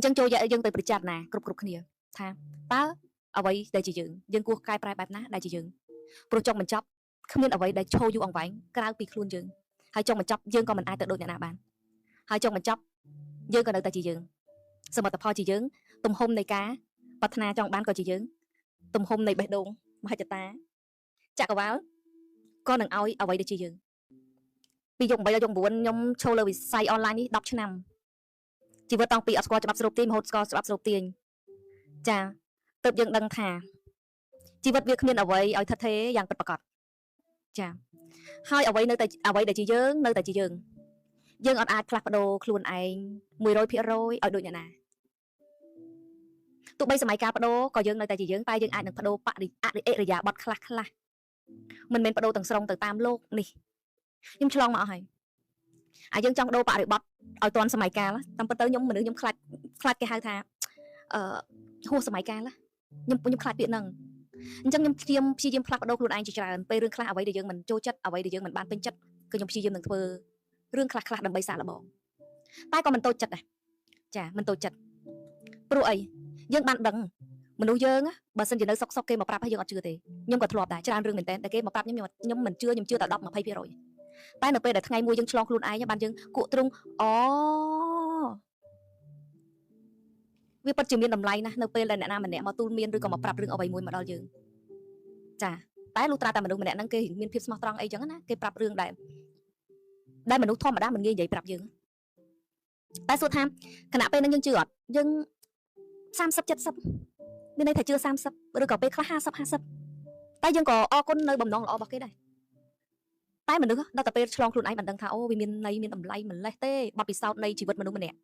ចឹងចូលយើងទៅប្រចាំណាគ្រប់គ្នាថាតើអ្វីដែលជាយើងគួរកែប្រែបែបណាដែលជាយើងព្រោះចង់បញ្ចប់គ្មានអ្វីដែលឈរយូរអង្វែងក្រៅពីខ្លួនយើងហើយចង់បញ្ចប់យើងក៏មិនអាចទៅដូចអ្នកណាបានហើយចង់បញ្ចប់យើងក៏នៅតែជាយើងសមិទ្ធផលជាយើងទំហំនៃការប្រាថ្នាចង់បានក៏ជាយើងទំហំនៃបេះដូងមហិច្ឆតាចក្រវាលក៏នឹងឲ្យអ្វីដែលជាយើងពីយក8ដល់យក9ខ្ញុំចូលលើវិស័យអនឡាញនេះ10ឆ្នាំជីវិតតាំងពីអត់ស្គាល់ច្បាប់ស្រូបទាញរហូតស្គាល់ច្បាប់ស្រូបទាញចាទើបយើងដឹងថាជីវិតវាគ្មានអ្វីឲ្យថិតថេរយ៉ាងពិតប្រាកដចាហើយអ្វីនៅតែអ្វីដែលជាយើងនៅតែជាយើងអត់អាចផ្លាស់ប្ដូរខ្លួនឯង 100% ឲ្យដូចអ្នកណាទោះបីសម័យកាលបដូរក៏យើងនៅតែជាយើងតែយើងអាចនឹងបដូរបរិអរិយាបថខ្លះមិនមែនបដូរទាំងស្រុងទៅតាមលោកនេះខ្ញុំឆ្លងមកអស់ហើយយើងចង់ដូរបរិបត្តិឲ្យទាន់សម័យកាលតាមពិតទៅខ្ញុំមនុស្សខ្ញុំខ្លាចគេហៅថាហួសសម័យកាលខ្ញុំខ្លាចពាក្យហ្នឹងអញ្ចឹងខ្ញុំព្យាយាមផ្លាស់ប្ដូរខ្លួនឯងជាច្រើនពេលរឿងខ្លះអ្វីដែលយើងមិនចូលចិត្តអ្វីដែលយើងមិនបានពេញចិត្តគឺខ្ញុំព្យាយាមនឹងធ្វើរឿងខ្លះដើម្បីសាកល្បងតែក៏មិនតូចចិត្តដែរចាមិនតូចចិត្តព្រោះអីយើងបានដឹងមនុស្សយើងបើសិនជានៅសុកគេមកប្រាប់ឲ្យយើងអត់ជឿទេខ្ញុំក៏ធ្លាប់ដែរច្រើនរឿងមែនតើតែគេមកប្រាប់ខ្ញុំមិនជឿខ្ញុំជឿតែ10-20%តែនៅពេលដែលថ្ងៃមួយយើងឆ្លងខ្លួនឯងបានយើងគក់ទ្រង់អូវាពិតជាមានតម្លៃណាស់នៅពេលដែលអ្នកណាម្នាក់មកទូលមានឬក៏មកប្រាប់រឿងអ្វីមួយមកដល់យើងចាតែលុះត្រាតែមនុស្សម្នាក់ហ្នឹងគេមានភាពស្មោះត្រង់អីចឹងណាគេប្រាប់រឿងដែលមនុស្សធម្មតាមិនងាយនិយាយប្រាប់យើងតែសួរថាគណៈពេលហ្នឹងយើងជឿអត់យើង30-70មានន័យថាជឿ30ឬក៏ពេលខ្លះ50តែយើងក៏អរគុណនៅបំណងល្អរបស់គេដែរតែមនុស្សដល់តែពេលឆ្លងខ្លួនឯងបានដឹងថាអូវាមានន័យមានតម្លៃម្លេះទេបទពិសោធន៍នៃជីវិតមនុស្សម្នាក់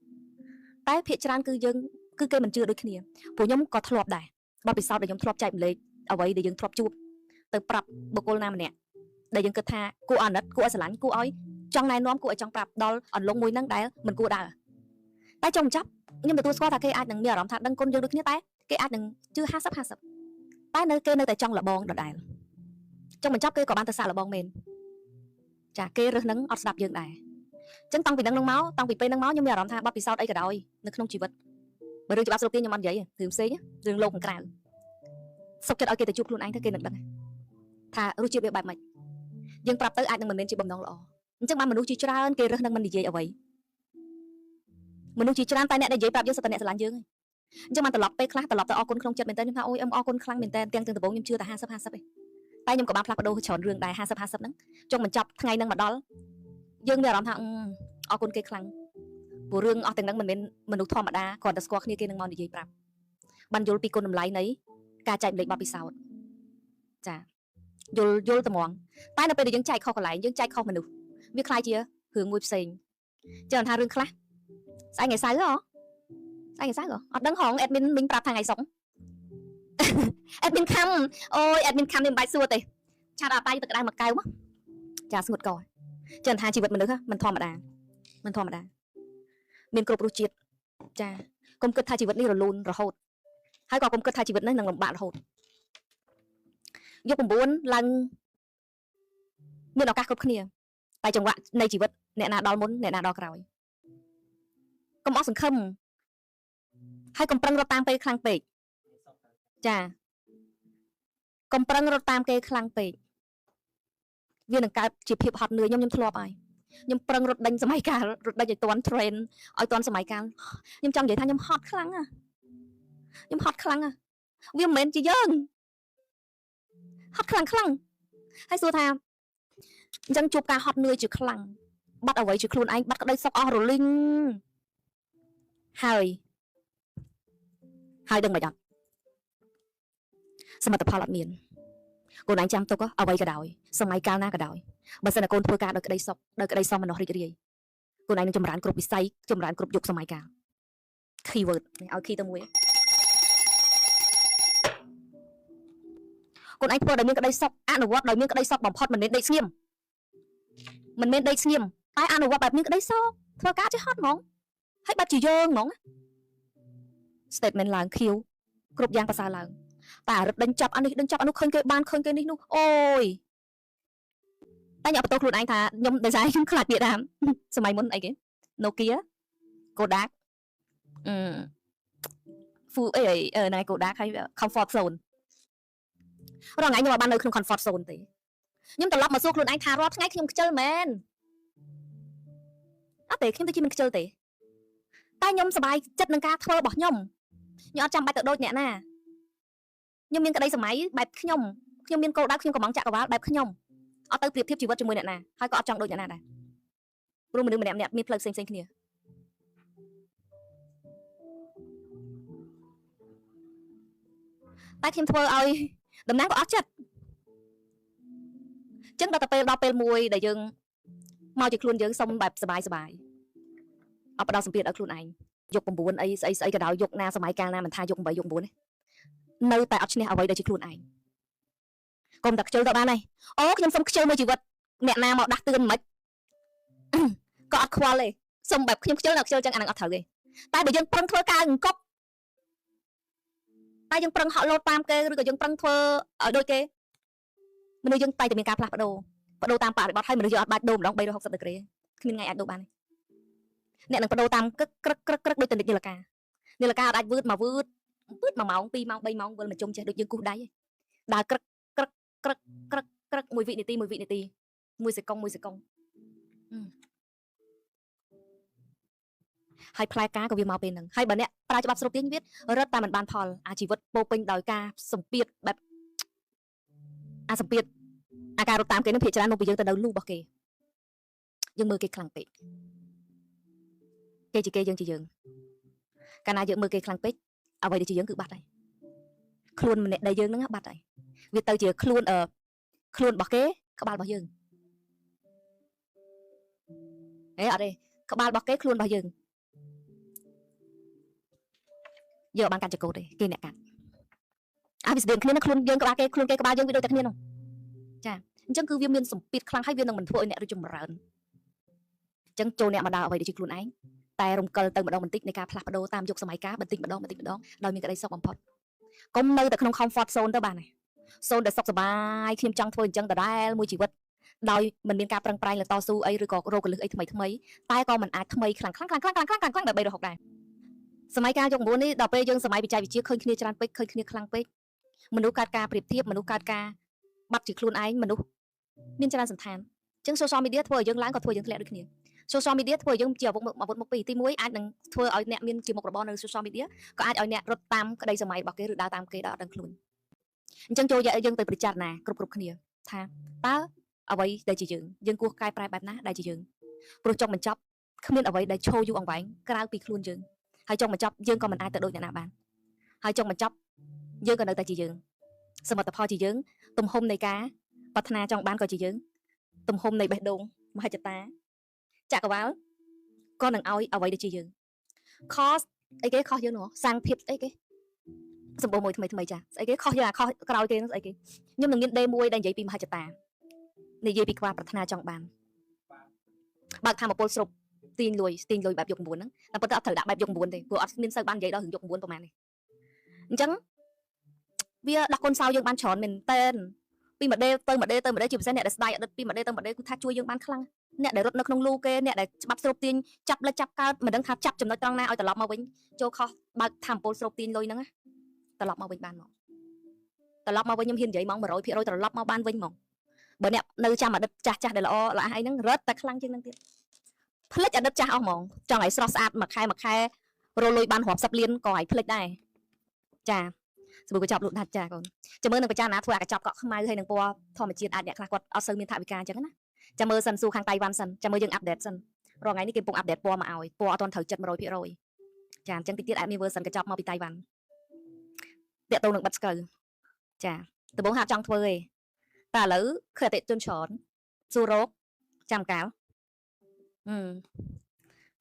តែភាគច្រើនគឺគេមិនជឿដូចគ្នាព្រោះខ្ញុំក៏ធ្លាប់ដែរបទពិសោធន៍ដែលខ្ញុំធ្លាប់ចែកម្លែកអ្វីដែលយើងធ្លាប់ជួបទៅប្រាប់បុគ្គលណាម្នាក់ដែលយើងគិតថាគួរអាណិតគួរឲ្យស្រឡាញ់គួរឲ្យចង់ណែនាំគួរឲ្យចង់ប្រាប់ដល់អន្លង់មួយហ្នឹងដែលមិនគួរដើរតែចង់ចាប់ខ្ញុំទទួលស្គាល់ថាគេអាចនឹងមានអារម្មណ៍ថាដឹងគុណយើងដូចគ្នាតែគេអាចនឹងជឿ50-50តែគេនៅតែចង់លបងដដែលចង់បញ្ចប់គេក៏បានទៅសាកល្បងមែនចាគេរើសនឹងអត់ស្ដាប់យើងដែរអញ្ចឹងតាំងពីនឹងមកតាំងពីពេលហ្នឹងមកខ្ញុំមានអារម្មណ៍ថាបទពិសោធន៍អីក៏ដោយនៅក្នុងជីវិតបើរឿងច្បាប់ស្រូបទាញខ្ញុំអត់និយាយរឿងផ្សេងរឿងលោកខាងក្រៅសុខចិត្តឲ្យគេទៅជួបខ្លួនឯងទៅគេនឹងដឹងថារសជាតិវាបែបម៉េចយើងប្រាប់ទៅអាចនឹងមិនមែនជាបំណងល្អអញ្ចឹងបានមនុស្សជាច្រើនគេរើសនឹងមិននិយាយអ្វីមនុស្សជាច្រើនតែអ្នកដែលនិយាយប្រាប់យើងសិតតែអ្នកស្រឡាញ់យើងអញ្ចឹងបានត្រឡប់ពេលខ្លះត្រឡប់ទៅអរគុណក្នុងចិត្តមែនតើខ្ញុំថាអូយអរគុណខ្លាំងមែនតើទាំងដំបូងខ្ញុំជឿតែ50-50ទេតែខ្ញុំក៏បានផ្លាស់ប្ដូរច្រើនរឿងដែរ50-50ហ្នឹងចង់បញ្ចប់ថ្ងៃហ្នឹងមកដល់យើងមានអារម្មណ៍ថាអរគុណគេខ្លាំងព្រោះរឿងអស់ទាំងហ្នឹងមិនមែនមនុស្សធម្មតាគ្រាន់តែស្គាល់គ្នាគេនឹងមកនិយាយប្រាប់បានយល់ពីគុណតម្លៃនៃការចែកម្លែកបទពិសោធន៍ចាយល់ត្មងតែនៅពេលដែលយើងចែកខុសកន្លែងយើងចែកខុសមនុស្សវាคล้ายជារឿងមួយផ្សេងចឹងថារឿងខ្លះស្អែកថ្ងៃសៅរ៍ហ៎ស្អែកថ្ងៃសៅរ៍អត់ដឹងហងអេដមីនមិញប្រាប់ថាថ្ងៃសុក្រអេដមីនខំអូយអេដមីនខំនេះមិនបាច់សួរទេឆាតអត់បាយទៅក្តៅមកកៅមកចាស្ងួតកចឹងថាជីវិតមនុស្សមិនធម្មតាមានគ្រប់រសជាតិចាកុំគិតថាជីវិតនេះរលូនរហូតហើយក៏កុំគិតថាជីវិតនេះនឹងលំបាករហូតយក9ឡើងមានឱកាសគ្រប់គ្នាតែចង្វាក់នៃជីវិតអ្នកណាដល់មុនអ្នកណាដល់ក្រោយកុំអស់សង្ឃឹមហើយកុំប្រឹងរត់តាមពេលខ្លាំងពេកចាកុំប្រឹងរត់តាមគេខ្លាំងពេកវានឹងកើតជាភាពហត់នឿយខ្ញុំធ្លាប់ហើយខ្ញុំប្រឹងរត់ដេញសម័យកាលរត់ដេញឲ្យទាន់ trend ឲ្យទាន់សម័យកាលខ្ញុំចង់និយាយថាខ្ញុំហត់ខ្លាំងវាមិនមែនជាយើងហត់ខ្លាំងហើយសួរថាអញ្ចឹងជួបការហត់នឿយជាខ្លាំងបាត់អ្វីជាខ្លួនឯងបាត់ក្តីសុខអស់រលីងហើយដឹងមិនអត់សមិទ្ធផលអត់មានកូនឯងចាំទុកអ្វីក៏ដោយសម័យកាលណាក៏ដោយបើសិនតែកូនធ្វើការដោយក្តីសុខដោយក្តីសមនស្សរីករាយកូនឯងនឹងចម្រើនគ្រប់វិស័យចម្រើនគ្រប់យុគសម័យកាល keyword ឲ្យ key ទៅមួយកូនឯងធ្វើដោយមានក្តីសុខអនុវត្តដោយមានក្តីសុខបំផុតមិនមែនដេកស្ងៀមតែអនុវត្តបែបមានក្តីសុខធ្វើការចេះហត់ហ្មងហើយបាត់ជាយើងហ្មង statement ឡើង Q គ្រប់យ៉ាងប្រសើរឡើងតែរត់ដេញចាប់អានេះដេញចាប់អានោះឃើញគេបានឃើញគេនេះនោះអូយតែខ្ញុំបន្ទោសខ្លួនឯងថាខ្ញុំដោយសារខ្ញុំខ្លាចពាក្យតាមសម័យមុនអីគេ Nokia Kodak full này cô đá hay comfort zone rồi ngày nhưng mà ban nơi không comfort zone tí nhưng tao lọc mà xua luôn anh thà rót ngay khi chơi men á tí khi tôi chỉ mình chơi tí tay nhom sải chất nâng ca thơ bỏ nhom nhọ chăm bài tự đôi nhẹ nè nhưng miên cái đây sờ máy bài nhom nhưng miên cô đã khi có móng chạ có bài nhom ở tới tiệp thiếp chỉ vật cho mười nè hai có trong đôi nhẹ nè rồi mình đừng miên plug xinh kia tay thêm thơ ơi đầm nát có ớt chất chân đào pel mùi để dừng mau chỉ luôn dừng xong bài sbài ở bắt đầu xem ở luôn anh dục bồn buồn ấy cái đó dục na sớm càng na mình thay dục bảy dục buồn nơi tại ở trên này ở vậy để chỉ luôn anh còn đặc chơi tao ba này ô nhưng xong chơi môi chỉ vật mẹ na mạo đặt tiền mất có ớt khoaเลยxongแบบnhưng chơi chẳng ăn ớt thử gì tại bởi dừng prăng thưa ca cốc tại dừng prăng họ lô tam kê rồi dừng prăng thưa ở đôi kê mình dừng tay thì mình cà phạt bắt đầu tam phạt bắt hay mình dừng bắt đồ đóng bay rồi học sắp được cái khi ngày ăn đồ ba này nè đừng bắt đầu tam cất đôi tình như là ca đã vượt mà máu pi máu bay máu vừa mà trông chơi được dừng cú đáy đá cất mùi vị này ti mùi sẽ công hay play cá của việc máu bên nằng hay bận nè pra cho bắp sốt tiếng biết rất ta mình ban thò chỉ vật bô pin đòi ca sầm piệtแบบsầm piệt ca rốt tam cái nóผิดฉะนั้นmột bây giờ từ đầu lu bọc kì nhưng mơ cái khăng pít cái chỉ dừng cái nào dừng mơ cái khăng pít ở vậy thì chỉ dừng cứ bắt đây khuôn mình đây dừng nó bắt đây việc tao chỉ khuôn bọc kế các bạn bao dừng đấy ở đây các bạn bọc kế khuôn bao dừng giờ bạn cắt cho cô đây kia nè cắt vì điện kia nó khuôn dừng các bạn dừng video tất nhiên không chà chẳng cứ viêm miên sủng pít khăng hay viên đồng mình thua nè rồi chùm rợn chẳng trôi nè mà đào vậy để chỉ khuôn anhแต่รวมกันเติมมาดองมันติดในการผลักมาโดตามยกสมัยก้ามันติดมาดองโดยมีกระไดซอกบอมพอดก้มเนยแต่ขนมคอมฟอร์ตโซนเตอร์บานโซนแต่ซอกสบายเข้มจังทวนจังแต่ได้มวยชีวิตโดยมันมีการปรังปรายหรือต่อสู้ไอ้หรือก่อโรคหรือไอ้ทำไมใต้ก็มันอาจทำไมคลั่งแบบใบดอกได้สมัยการยกม้วนนี่ดอกเปย์ยังสมัยวิจัยวิจิตรเคยขี้จานเป๊กเคยขี้คลั่งเป๊กมนุษย์การเปรียบเทียบมนุษย์การบัดจิตคลุนไอ้มนุษย์มีจานสำคัญจึงโซเชียลมีเดียทั่วยังล้างก็ทั่วยังแถลงด้วยគ្នាsocial media ធ្វើយើងជាមកពីទី1អាចនឹងធ្វើឲ្យអ្នកមានជាមុខរបរនៅ social media ក៏អាចឲ្យអ្នករត់តាមក្តីសម័យរបស់គេឬដើរតាមគេដល់អត់ដឹងខ្លួនអញ្ចឹងចូលយើងទៅពិចារណាគ្រប់គ្នាថាតើអ្វីដែលជាយើងគួរកែប្រែបែបណាដែលជាយើងព្រោះចង់បញ្ចប់គ្មានអ្វីដែលឈោយូរអង្វែងក្រៅពីខ្លួនយើងហើយចង់បញ្ចប់យើងក៏មិនអាចទៅដូចអ្នកណាបានហើយចង់បញ្ចប់យើងក៏នៅតែជាយើងសមិទ្ធផលជាយើងទំហំនៃការប្រាថ្នាចង់បានក៏ជាយើងទំហំនៃបេះដូងមហិច្ឆតាចាក់កវ៉ាល់ក៏នឹងឲ្យអ្វីដែលជាយើង cost អីគេ cost យើងនោះសាំងភាពអីគេសម្បូរមួយថ្មីចាស្អីគេ cost យើងcost ក្រោយគេស្អីគេខ្ញុំនឹងមាន day មួយដែលនិយាយពីមហិច្ឆតានិយាយពីក្បាលប្រាថ្នាចង់បានបើកធម្មពលស្រុបទាញលុយបែបយក9ហ្នឹងតែប៉ុន្តែអត់ត្រូវដាក់បែបយក9ទេព្រោះអត់មានសូវបាននិយាយដល់រឿងយក9ប្រហែលនេះអញ្ចឹងវាដាក់កូនសោយើងបានច្រើនមែនតើពីមួយ day ទៅមួយ day ជាពិសេសអ្នកដែលស្ដាយអតីតពីមួយ day ទៅមួយ day គឺថាជួយយើងបានខ្លាំងអ្នកដែលរត់នៅក្នុងលូគេអ្នកដែលច្បាប់ស្រូបទាញចាប់លិចចាប់កើតមិនដឹងថាចាប់ចំណុចត្រង់ណាឲ្យត្រឡប់មកវិញចូលខុសបើកធម្មពលស្រូបទាញលុយហ្នឹងត្រឡប់មកវិញបានមកត្រឡប់មកវិញខ្ញុំហ៊ាននិយាយមក 100% ត្រឡប់មកបានវិញមកបើអ្នកនៅចាំអតីតចាស់ដែលល្អអីហ្នឹងរត់តែខ្លាំងជាងហ្នឹងទៀតផ្លិចអតីតចាស់អស់ហ្មងចង់ឲ្យស្រស់ស្អាតមួយខែរលុយបានរាប់សិបលានក៏ឲ្យផ្លិចដែរចាសួរកញ្ចប់លក់ដាច់ចាកូនចាំមើលនឹងបច្ចាណាធ្វើអាកញ្ចប់កក់ខ្មៅហើយនឹងពណ៌ធម្មជាតិអាចអ្នកខ្លះគាត់អត់សូវមានថវិកាអញ្ចឹងណាចាំមើលសិនសួរខាងតៃវ៉ាន់សិនចាំមើលយើងអាប់ដេតសិនរងថ្ងៃនេះគេកំពុងអាប់ដេតពណ៌មកឲ្យពណ៌អត់ទាន់ត្រូវចិត្ត 100% ចាអញ្ចឹងតិចទៀតអាចមាន version កញ្ចប់មកពីតៃវ៉ាន់តាក់ទងនឹងបិទស្កូវចាដំបូងហាត់ចង់ធ្វើទេតែឥឡូវឃើញអតិជនច្រើនសួររកចាំកាល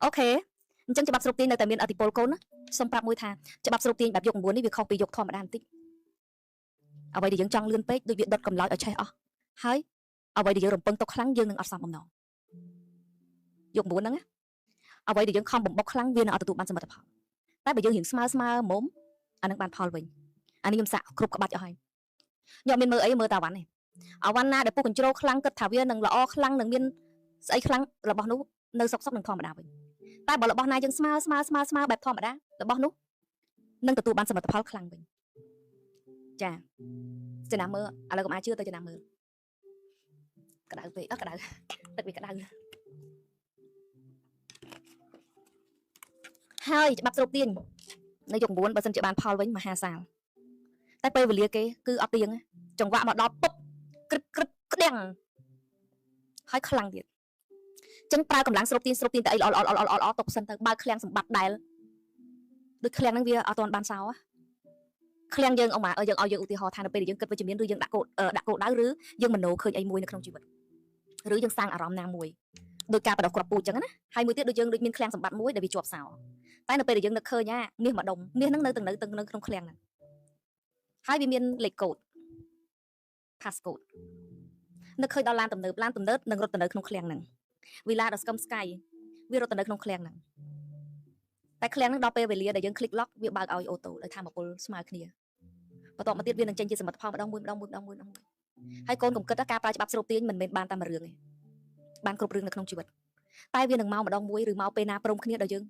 អូខេអញ្ចឹងច្បាប់ស្រុកទាញនៅតែមានអធិពលកូនណាសូមប្រាប់មួយថាច្បាប់ស្រុកទាញបែបយក9នេះវាខុសពីយកធម្មតាបន្តិចអ្វីដែលយើងចង់លឿនពេកដូចវាដុតកម្លោចឲ្យឆេះអស់ហើយអ្វីដែលយើងរំពឹងទុកខ្លាំងយើងនឹងអត់សមបំណងយក9ហ្នឹងអ្វីដែលយើងខំបំបុកខ្លាំងវានឹងអត់ទទួលបានសមិទ្ធផលតែបើយើងរៀងស្មើមុំអានឹងបានផលវិញអានេះខ្ញុំសាក់គ្រប់ក្បាច់អស់ហើយខ្ញុំមានមើលអីមើលតាវ៉ាន់នេះអាវ៉ាន់ណាដែលពុះកញ្ជ្រោលខ្លាំងគិតថាវានឹងល្អខ្លាំងនឹងមានស្អីខ្លាំងរបស់នោះនៅសុកនឹងធម្មតាវិញតែបើរបស់ណាយើងស្មើបែបធម្មតារបស់នោះ នឹងទទួលបានសមិទ្ធផលខ្លាំងវិញចាចំណាំមើលឥឡូវកុំអាចជឿទៅចំណាំមើលក្តៅពេកក្តៅទឹកវាក្តៅហើយច្បាប់ស្រូបទាញនៅយប់9បើសិនជាបានផលវិញមហាសាលតែពេលវេលាគេគឺអត់ទៀងចង្វាក់មកដល់ពុបក្រឹបក្រឹបក្តាំងហើយខ្លាំងទៀតចឹងប្រើកម្លាំងស្រូបទាញទៅអីល្អៗទុកសិនទៅបើឃ្លាំងសម្បត្តិដែលដូចឃ្លាំងហ្នឹងវាអត់ទាន់បានសោឃ្លាំងយើងអ៊ំម៉ាយើងឲ្យយើងឧទាហរណ៍ថានៅពេលដែលយើងគិតវិជ្ជមានឬយើងដាក់គោលដៅឬយើងមโนឃើញអីមួយនៅក្នុងជីវិតឬយើងសាងអារម្មណ៍ណាមួយដោយការបដោះគ្រាប់ពូជចឹងណាហើយមួយទៀតដូចយើងដូចមានឃ្លាំងសម្បត្តិមួយដែលវាជាប់សោតែនៅពេលដែលយើងនឹកឃើញមាសម្ដុំមាសហ្នឹងនៅក្នុងឃ្លាំងហ្នឹងហើយវាមានលេខកូដ passcode នឹកឃើញដល់ឡានទំនើបនឹងរត់ទៅនៅក្នុងឃ្លាំងហ្នឹងវិឡាដល់ស្គមស្កាយវារត់ទៅនៅក្នុងឃ្លាំងហ្នឹងតែឃ្លាំងហ្នឹងដល់ពេលវេលាដែលយើង click lock វាបើកឲ្យអូតូដោយថាមពលស្មើគ្នាបន្ទាប់មកទៀតវានឹងចេញជាសមិទ្ធផលម្ដងមួយហើយកូនកុំគិតថាការប្រើច្បាប់ស្រូបទាញមិនមែនបានតែមួយរឿងទេបានគ្រប់រឿងនៅក្នុងជីវិតតែវានឹងមកម្ដងមួយឬមកពេលណាព្រមគ្នាដល់យើង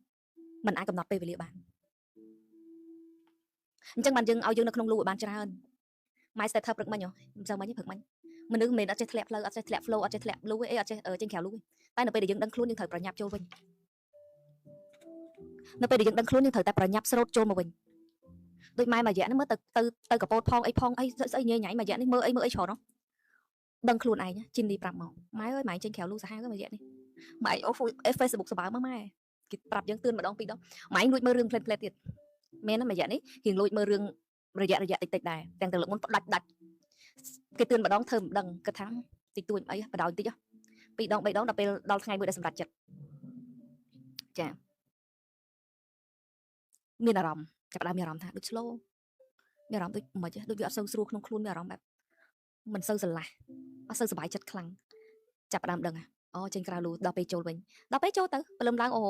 មិនអាចកំណត់ពេលវេលាបានអញ្ចឹងបានយើងឲ្យយើងនៅក្នុងលូឲ្យបានច្រើនម៉ៃ step ព្រឹកមិញមិនសូវមិញព្រឹកមិញមនុស្សមិនមែនអត់ចេះធ្លាក់ផ្លូវអត់ចេះធ្លាក់ flow អត់ចេះធ្លាក់លូអីអត់ចេះចេញក្រៅលូតែនៅពេលដែលយើងដឹងខ្លួនយើងត្រូវប្រញាប់ចូលវិញនៅពេលដែលយើងដឹងខ្លួនយើងត្រូវតែប្រញាប់ស្រូតចូលមកវិញដូចម៉ែមួយរយៈនេះមើលទៅកពតផងអីស្អីញ៉ៃញ៉ៃមួយរយៈនេះមើលអីច្រើនដឹងខ្លួនឯងជីននេះប្រាប់មកម៉ែអើយម៉ែចេញក្រៅលូសាហាវមួយរយៈនេះម៉ែអូ Facebook សបើមកម៉ែគេប្រាប់យើងទឿនម្ដងពីរដងម៉ែលួចមើលរឿងផ្លេតទៀតមែនណាមួយរយៈនេះគេលួចមើលរឿងរយៈតិចដែរទាំងលើកមុនផ្ដាច់គេទឿនម្ដងធ្វើមិនដឹងគិតថាតិចតួចអីបដ ாய் តិចពីរដង3ដងដល់ពេលដល់ថ្ងៃមួយដែលសម្រាប់ចិត្តចាមានអារម្មណ៍ចាប់ដើមមានអារម្មណ៍ថាដូច slow មានអារម្មណ៍ដូចមិនដូចវាអត់សូវស្រួលក្នុងខ្លួនមានអារម្មណ៍បែបមិនសូវស្រឡះអត់សូវសុបាយចិត្តខ្លាំងចាប់ដើមដឹងអូចេញក្រៅលូដល់ពេលចូលវិញដល់ពេលចូលទៅព្រលឹមឡើងអូ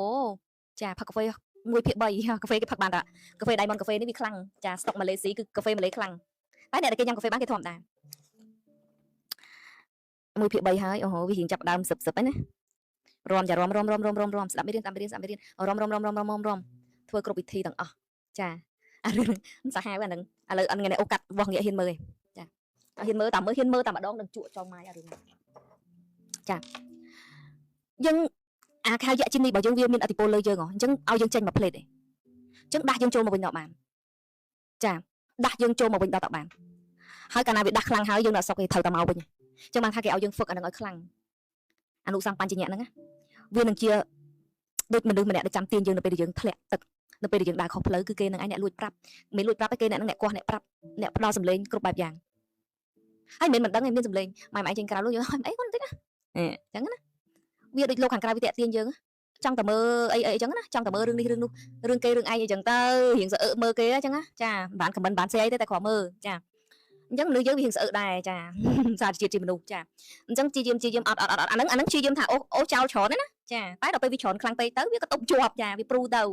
ចាផឹកកាហ្វេ1/3កាហ្វេគេផឹកបានតាកាហ្វេ Diamond កាហ្វេនេះវាខ្លាំងចាស្តុកម៉ាឡេស៊ីគឺកាហ្វេម៉ាឡេខ្លាំងតែអ្នកដែលគេញ៉ាំកាហ្វេបានគេធម្មតា1/3ហើយអូវារៀងចាប់ដើមសឹបហ្នឹងណារំចារំស្ដាប់មេរៀនរំធ្វើគ្រប់វិធីទាំងអស់ចាអារឿងសាហាវអាហ្នឹងឥឡូវអត់ថ្ងៃនេះអូកាត់វោះងាកហ៊ានមើលចាហ៊ានមើលតែម្ដងនឹងជក់ចង់ម៉ាយអារឿងហ្នឹងចាយើងអាខៅយៈជីននេះរបស់យើងវាមានអតិពលលើយើងអញ្ចឹងឲ្យយើងចេញមកផ្លេតទេអញ្ចឹងដាស់យើងចូលមកវិញដល់បានចាដាស់យើងចូលមកវិញដល់តបានហើយកាលណាវាដាស់ខ្លាំងហើយយើងនៅសុកគេត្រូវតែមកវិញអញ្ចឹងបានថាគេឲ្យយើងហ្វឹកអានឹងឲ្យខ្លាំងអនុសង្បញ្ញៈហ្នឹងវានឹងជាដូចមនុស្សម្នាក់ដែលចាំទាញយើងនៅពេលដែលយើងធ្លាក់ទឹកនៅពេលដែលយើងដើរខុសផ្លូវគឺគេនឹងឯងអ្នកលួចប្រាប់មិនលួចប្រាប់ទេគេអ្នកកោះអ្នកប្រាប់អ្នកផ្ដល់សម្លេងគ្រប់បែបយ៉ាងហើយមិនដឹងឯងមានសម្លេងម៉ែឯងចេញក្រៅលុយអីគាត់តិចណាអញ្ចឹងណាវាដូចលោកខាងក្រៅវាតាក់ទាញយើងចង់តែមើលអីអញ្ចឹងណាចង់តែមើលរឿងនេះរឿងនោះរឿងគេរឿងឯងអីចឹងទៅរៀងស្អើមើលគេអញ្ចឹងណាចាបានខមមិនបានស្អីទេតែគ្រាន់មើលចាអញ្ចឹងមនុស្សយើងវារៀងស្អើដែរចាសារជាតិជាមនុស្សចាអញ្ចឹងជាយាមអត់អាហ្នឹងជាយាមថាអូចោលច្រើនណាចាតែដល់ពេលវាច្រើនខ្លាំងពេកទៅវាក៏តុបជាប់ចាវាព្រូទៅ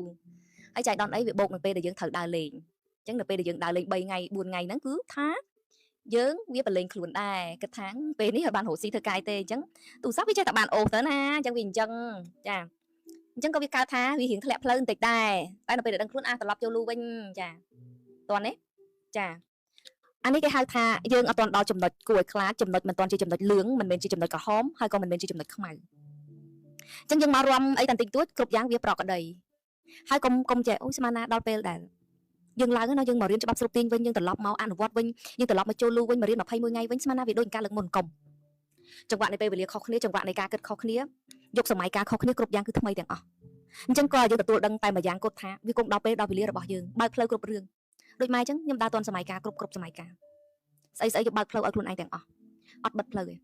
ហើយចៃដនអីវាបោកនៅពេលដែលយើងត្រូវដើរលេងអញ្ចឹងនៅពេលដែលយើងដើរលេង3ថ្ងៃ4ថ្ងៃហ្នឹងគឺថាយើងវាប្រឡែងខ្លួនដែរគិតថាពេលនេះឲ្យបានរស់ស៊ីធ្វើកាយទេអញ្ចឹងទូរស័ព្ទវាចេះតែបានអូសទៅណាអញ្ចឹងវាអញ្ចឹងចាអញ្ចឹងក៏វាកើតថាវារៀងធ្លាក់ផ្លូវបន្តិចដែរតែនៅពេលដែលដឹងខ្លួនត្រឡប់ចូលលូវិញចាតោះនេះចាអានេះគេហៅថាយើងអត់ទាន់ដល់ចំណុចគួរឲ្យខ្លាចចំណុចមិនទាន់ជាចំណុចលឿងមិនមែនជាចំណុចក្រហមហើយក៏មិនមែនជាចំណុចខ្មៅអញ្ចឹងយើងមករំអីតាំងតិចតួចគ្រប់យ៉ាងវាប្រកក្តីហើយកុំចេះអូស្មានណាដល់ពេលដែលយើងឡើងណាយើងមករៀនច្បាប់ស្រូបទាញវិញយើងត្រឡប់មកអនុវត្តវិញយើងត្រឡប់មកចូលលូវិញមករៀន21ថ្ងៃវិញស្មានណាវាដូចការលើកមុនកុំចង្វាក់នៃពេលវេលាខុសគ្នាចង្វាក់នៃការគិតខុសគ្នាយកសម័យកាលខុសគ្នាគ្រប់យ៉ាងគឺថ្មីទាំងអស់អញ្ចឹងក៏យើងទទួលដឹងតែមួយយ៉ាងគត់ថាវាគង់ដល់ពេលដល់វេលារបស់យើងបើកផ្លូវគ្រប់រឿងដូចម៉ែអញ្ចឹងខ្ញុំដើរទាន់សម័យកាលគ្រប់សម័យកាលស្អីគេបើកផ្លូវឲ្យខ្លួនឯងទាំងអស់អត់បិទផ្លូវទេ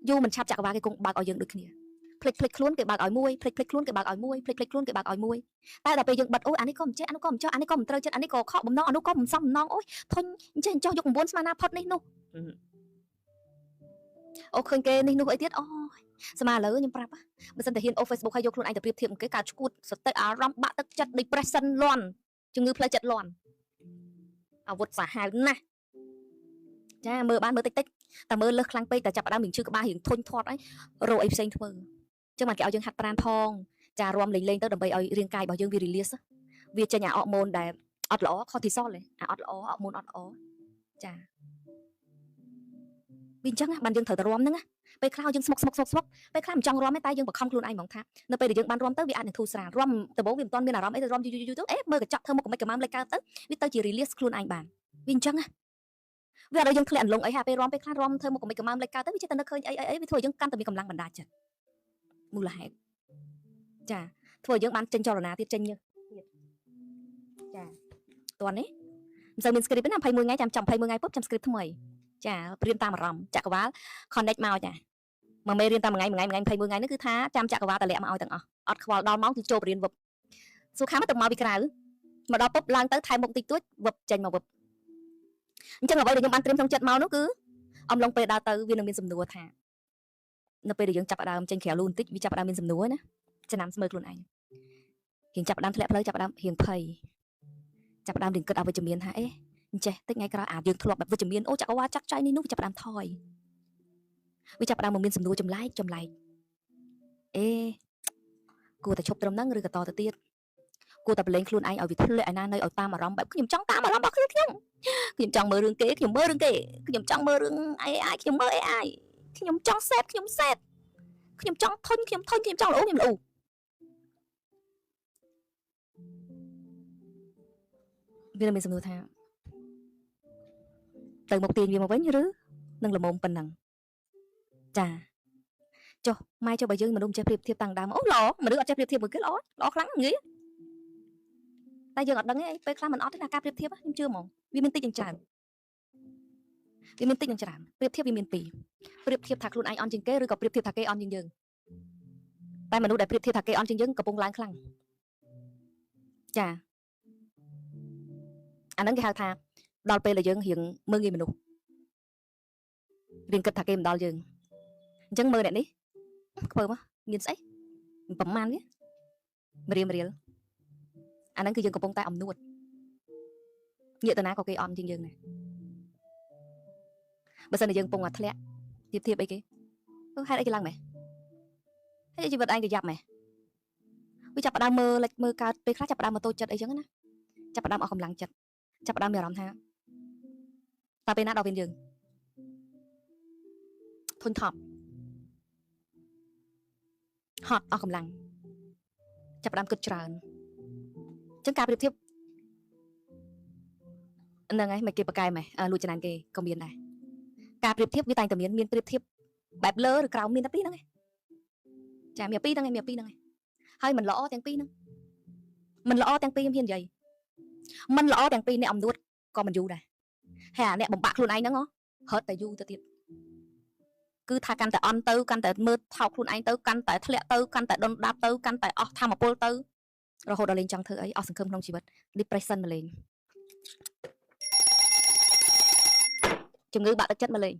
យូរមិនឆាប់ចក្រវាលគេគង់បើកឲ្យយើងដូចគ្នាភ្លេចខ្លួនគេបើកឲ្យមួយភ្លេចខ្លួនគេបើកឲ្យមួយភ្លេចខ្លួនគេបើកឲ្យមួយតែដល់ពេលយើងបិទអូអានេះក៏មិនចេះអានោះក៏មិនចោះអានេះក៏មិនត្រូវចិត្តអានេះក៏ខកបំណងអានោះក៏មិនសមបំណងអូយធុញអញ្ចឹងចោះយក9ស្មានណាផុតនេះនោះអូឃើញគេនេះនោះអីទៀតអូស្មាឥឡូវខ្ញុំប្រាប់បើសិនតែហ៊ានអូ Facebook ហើយយកខ្លួនឯងទៅប្រៀបធៀបគេកើតឈួតសតិអារម្មណ៍បាក់ទឹកចិត្ត depression លាន់ជំងឺផ្លូវចិត្តលាន់អាវុធសាហាវណាស់ចាមើលបានមើលតិចតែមើលលើសខ្លាំងពេកតែចាប់ដើមមានឈឺក្បាលរៀងធុញធាត់អីរោអីផ្សេងធ្វើចឹងបានគេឲ្យយើងហាត់ប្រាណផងចារំលេងទៅដើម្បីឲ្យរាងកាយរបស់យើងវា release វាចេញអាអរម៉ូនដែល អត់ល្អខុសទីសលអត់ល្អអត់មុនអត់ល្អចាវាអញ្ចឹងបានយើងត្រូវតែរំហ្នឹងពេលខ្លះយើងស្មុកពេលខ្លះមិនចង់រំទេតែយើងបង្ខំខ្លួនឯងហ្មងថានៅពេលដែលយើងបានរំទៅវាអាចនឹងធូរស្រាលរំដំបូងវាមិនទាន់មានអារម្មណ៍អីទៅរំយូរទៅមើលកញ្ចក់ធ្វើមុខកុំកម្មាំលេចកើតទៅវាទៅជា release ខ្លួនឯងបានវាអញ្ចឹងវាអត់ឲ្យយើងធ្លាក់អន្លង់អីហើយពេលរំពេលខ្លះរំធ្វើមុខកុំកម្មាំលេចកើតទៅវាចេះតែនឹកឃើញអីវាធ្វើឲ្យយើងកាន់តែមានកម្លាំងបណ្ដាចិត្តមូលហេតុចាធ្វើឲ្យយើងបានចេញចលនាទៀតចេញទៀតចាតោះនេះមិនសូវមាន script ទេណា21ថ្ងៃចាំ21ថ្ងៃពុបចាំ script ថ្មីចារៀនតាមអារម្មណ៍ចក្រវាល connect មកចាមកមេរៀនតាមថ្ងៃ21ថ្ងៃនេះគឺថាចាំចក្រវាលតលាក់មកឲ្យទាំងអស់អត់ខ្វល់ដល់ម៉ោងគឺចូលរៀនវឹបសួរខាមកទៅមកពីក្រៅមកដល់ពុបឡើងទៅថែមុខតិចតួចវឹបចេញមកវឹបអញ្ចឹងអ្វីដែលខ្ញុំបានត្រៀមក្នុងចិត្តមកនោះគឺអំឡុងពេលដើរទៅវានឹងមានសំណួរថានៅពេលដែលយើងចាប់ដើមចេញក្រៅលូនបន្តិចវាចាប់ដើមមានសំណួរណាចំណាំស្មើខ្លួនឯងរៀងចាប់ដើមធ្លាក់ផ្លូវចាប់ដើមរៀងភ័យចាប់ដើមរៀងគិតអវិជ្ជមានថាអេអញ្ចេះតិចថ្ងៃក្រោយយើងធ្លាប់បែបវិជ្ជមានអូចក្រវាលចាក់ចៃនេះនោះវាចាប់ដើមថយវាចាប់ដើមមកមានសំណួរចម្លែកអេគួរតែឈប់ត្រឹមហ្នឹងឬក៏តទៅទៀតគួរតែប្រឡែងខ្លួនឯងឲ្យវាធ្លាក់ឯណានៅឲ្យតាមអារម្មណ៍បែបខ្ញុំចង់តាមអារម្មណ៍របស់ខ្ញុំចង់មើលរឿងគេខ្ញុំមើលរឿងគេខ្ញុំចង់មើលរឿងAIខ្ញុំមើលAIខ្ញុំចង់សេតខ្ញុំសេតខ្ញុំចង់ធុញខ្ញុំធុញខ្ញុំចង់ល្អខ្ញុំល្អវាមានសំណួរថាទៅមកទាញវាមកវិញឬនឹងល្មមប៉ុណ្ណឹងចាចុះម៉ែចុះបើយើងមនុស្សចេះប្រៀបធៀបតាំងដើមអូល្អមនុស្សអត់ចេះប្រៀបធៀបមួយគេល្អខ្លាំងងាយតែយើងអត់ដឹងទេពេលខ្លះមិនអត់ទេណាការប្រៀបធៀបខ្ញុំជឿហ្មងវាមានតិចយ៉ាងច្រើនប្រៀបធៀបវាមានពីរប្រៀបធៀបថាខ្លួនឯងអន់ជាងគេឬក៏ប្រៀបធៀបថាគេអន់ជាងយើងតែមនុស្សដែលប្រៀបធៀបថាគេអន់ជាងយើងកំពុងឡើងខ្លាំងចាអាហ្នឹងគេហៅថាដល់ពេលដែលយើងរៀងមើលងាយមនុស្សរៀងគិតថាគេមិនដល់យើងអញ្ចឹងមើលអ្នកនេះខ្ពើមកមានស្អីប្រហែលវារៀលអាហ្នឹងគឺយើងកំពុងតែអំនួតញាក់តាណាក៏គេអន់ជាងយើងដែរបើសិនតែយើងកំពុងតែធ្លាក់ធៀបអីគេហេតុអីគេឡើងម៉េចហេតុជីវិតឯងក៏យ៉ាប់ម៉េចវាចាប់ផ្ដើមមើលកើតពេលខ្លះចាប់ផ្ដើមមកតូចចិត្តអីចឹងណាចាប់ផ្ដើមអស់កម្លាំងចិត្តចាប់ផ្ដើមមានអារម្មណ៍ថាតើពេលណាដល់ពេលយើងធុញថប់ហត់អស់កម្លាំងចាប់ផ្ដើមគិតច្រើនចឹងការប្រៀបធៀបហ្នឹងហើយមិនគេប្រកែម៉េចលួចចំណានគេក៏មានដែរការប្រៀបធៀបវាតែងតែមានប្រៀបធៀបបែបលើឬក្រោមមានតែពីរហ្នឹងឯងចាមានពីរហ្នឹងឯងហើយមិនល្អទាំងពីរហ្នឹងមិនល្អទាំងពីរខ្ញុំហ៊ាននិយាយមិនល្អទាំងពីរអ្នកអំនួតក៏មិនយូរដែរហើយអាអ្នកបំបាក់ខ្លួនឯងហ្នឹងហត់តែយូរទៅទៀតគឺថាកាន់តែអន់ទៅកាន់តែមើលថោកខ្លួនឯងទៅកាន់តែធ្លាក់ទៅកាន់តែដុនដាបទៅកាន់តែអស់ធម៌ពលទៅរហូតដល់លេងចង់ធ្វើអីអស់សង្ឃឹមក្នុងជីវិត depression មកលេងជំងឺបាក់ទឹកចិត្តមកលេង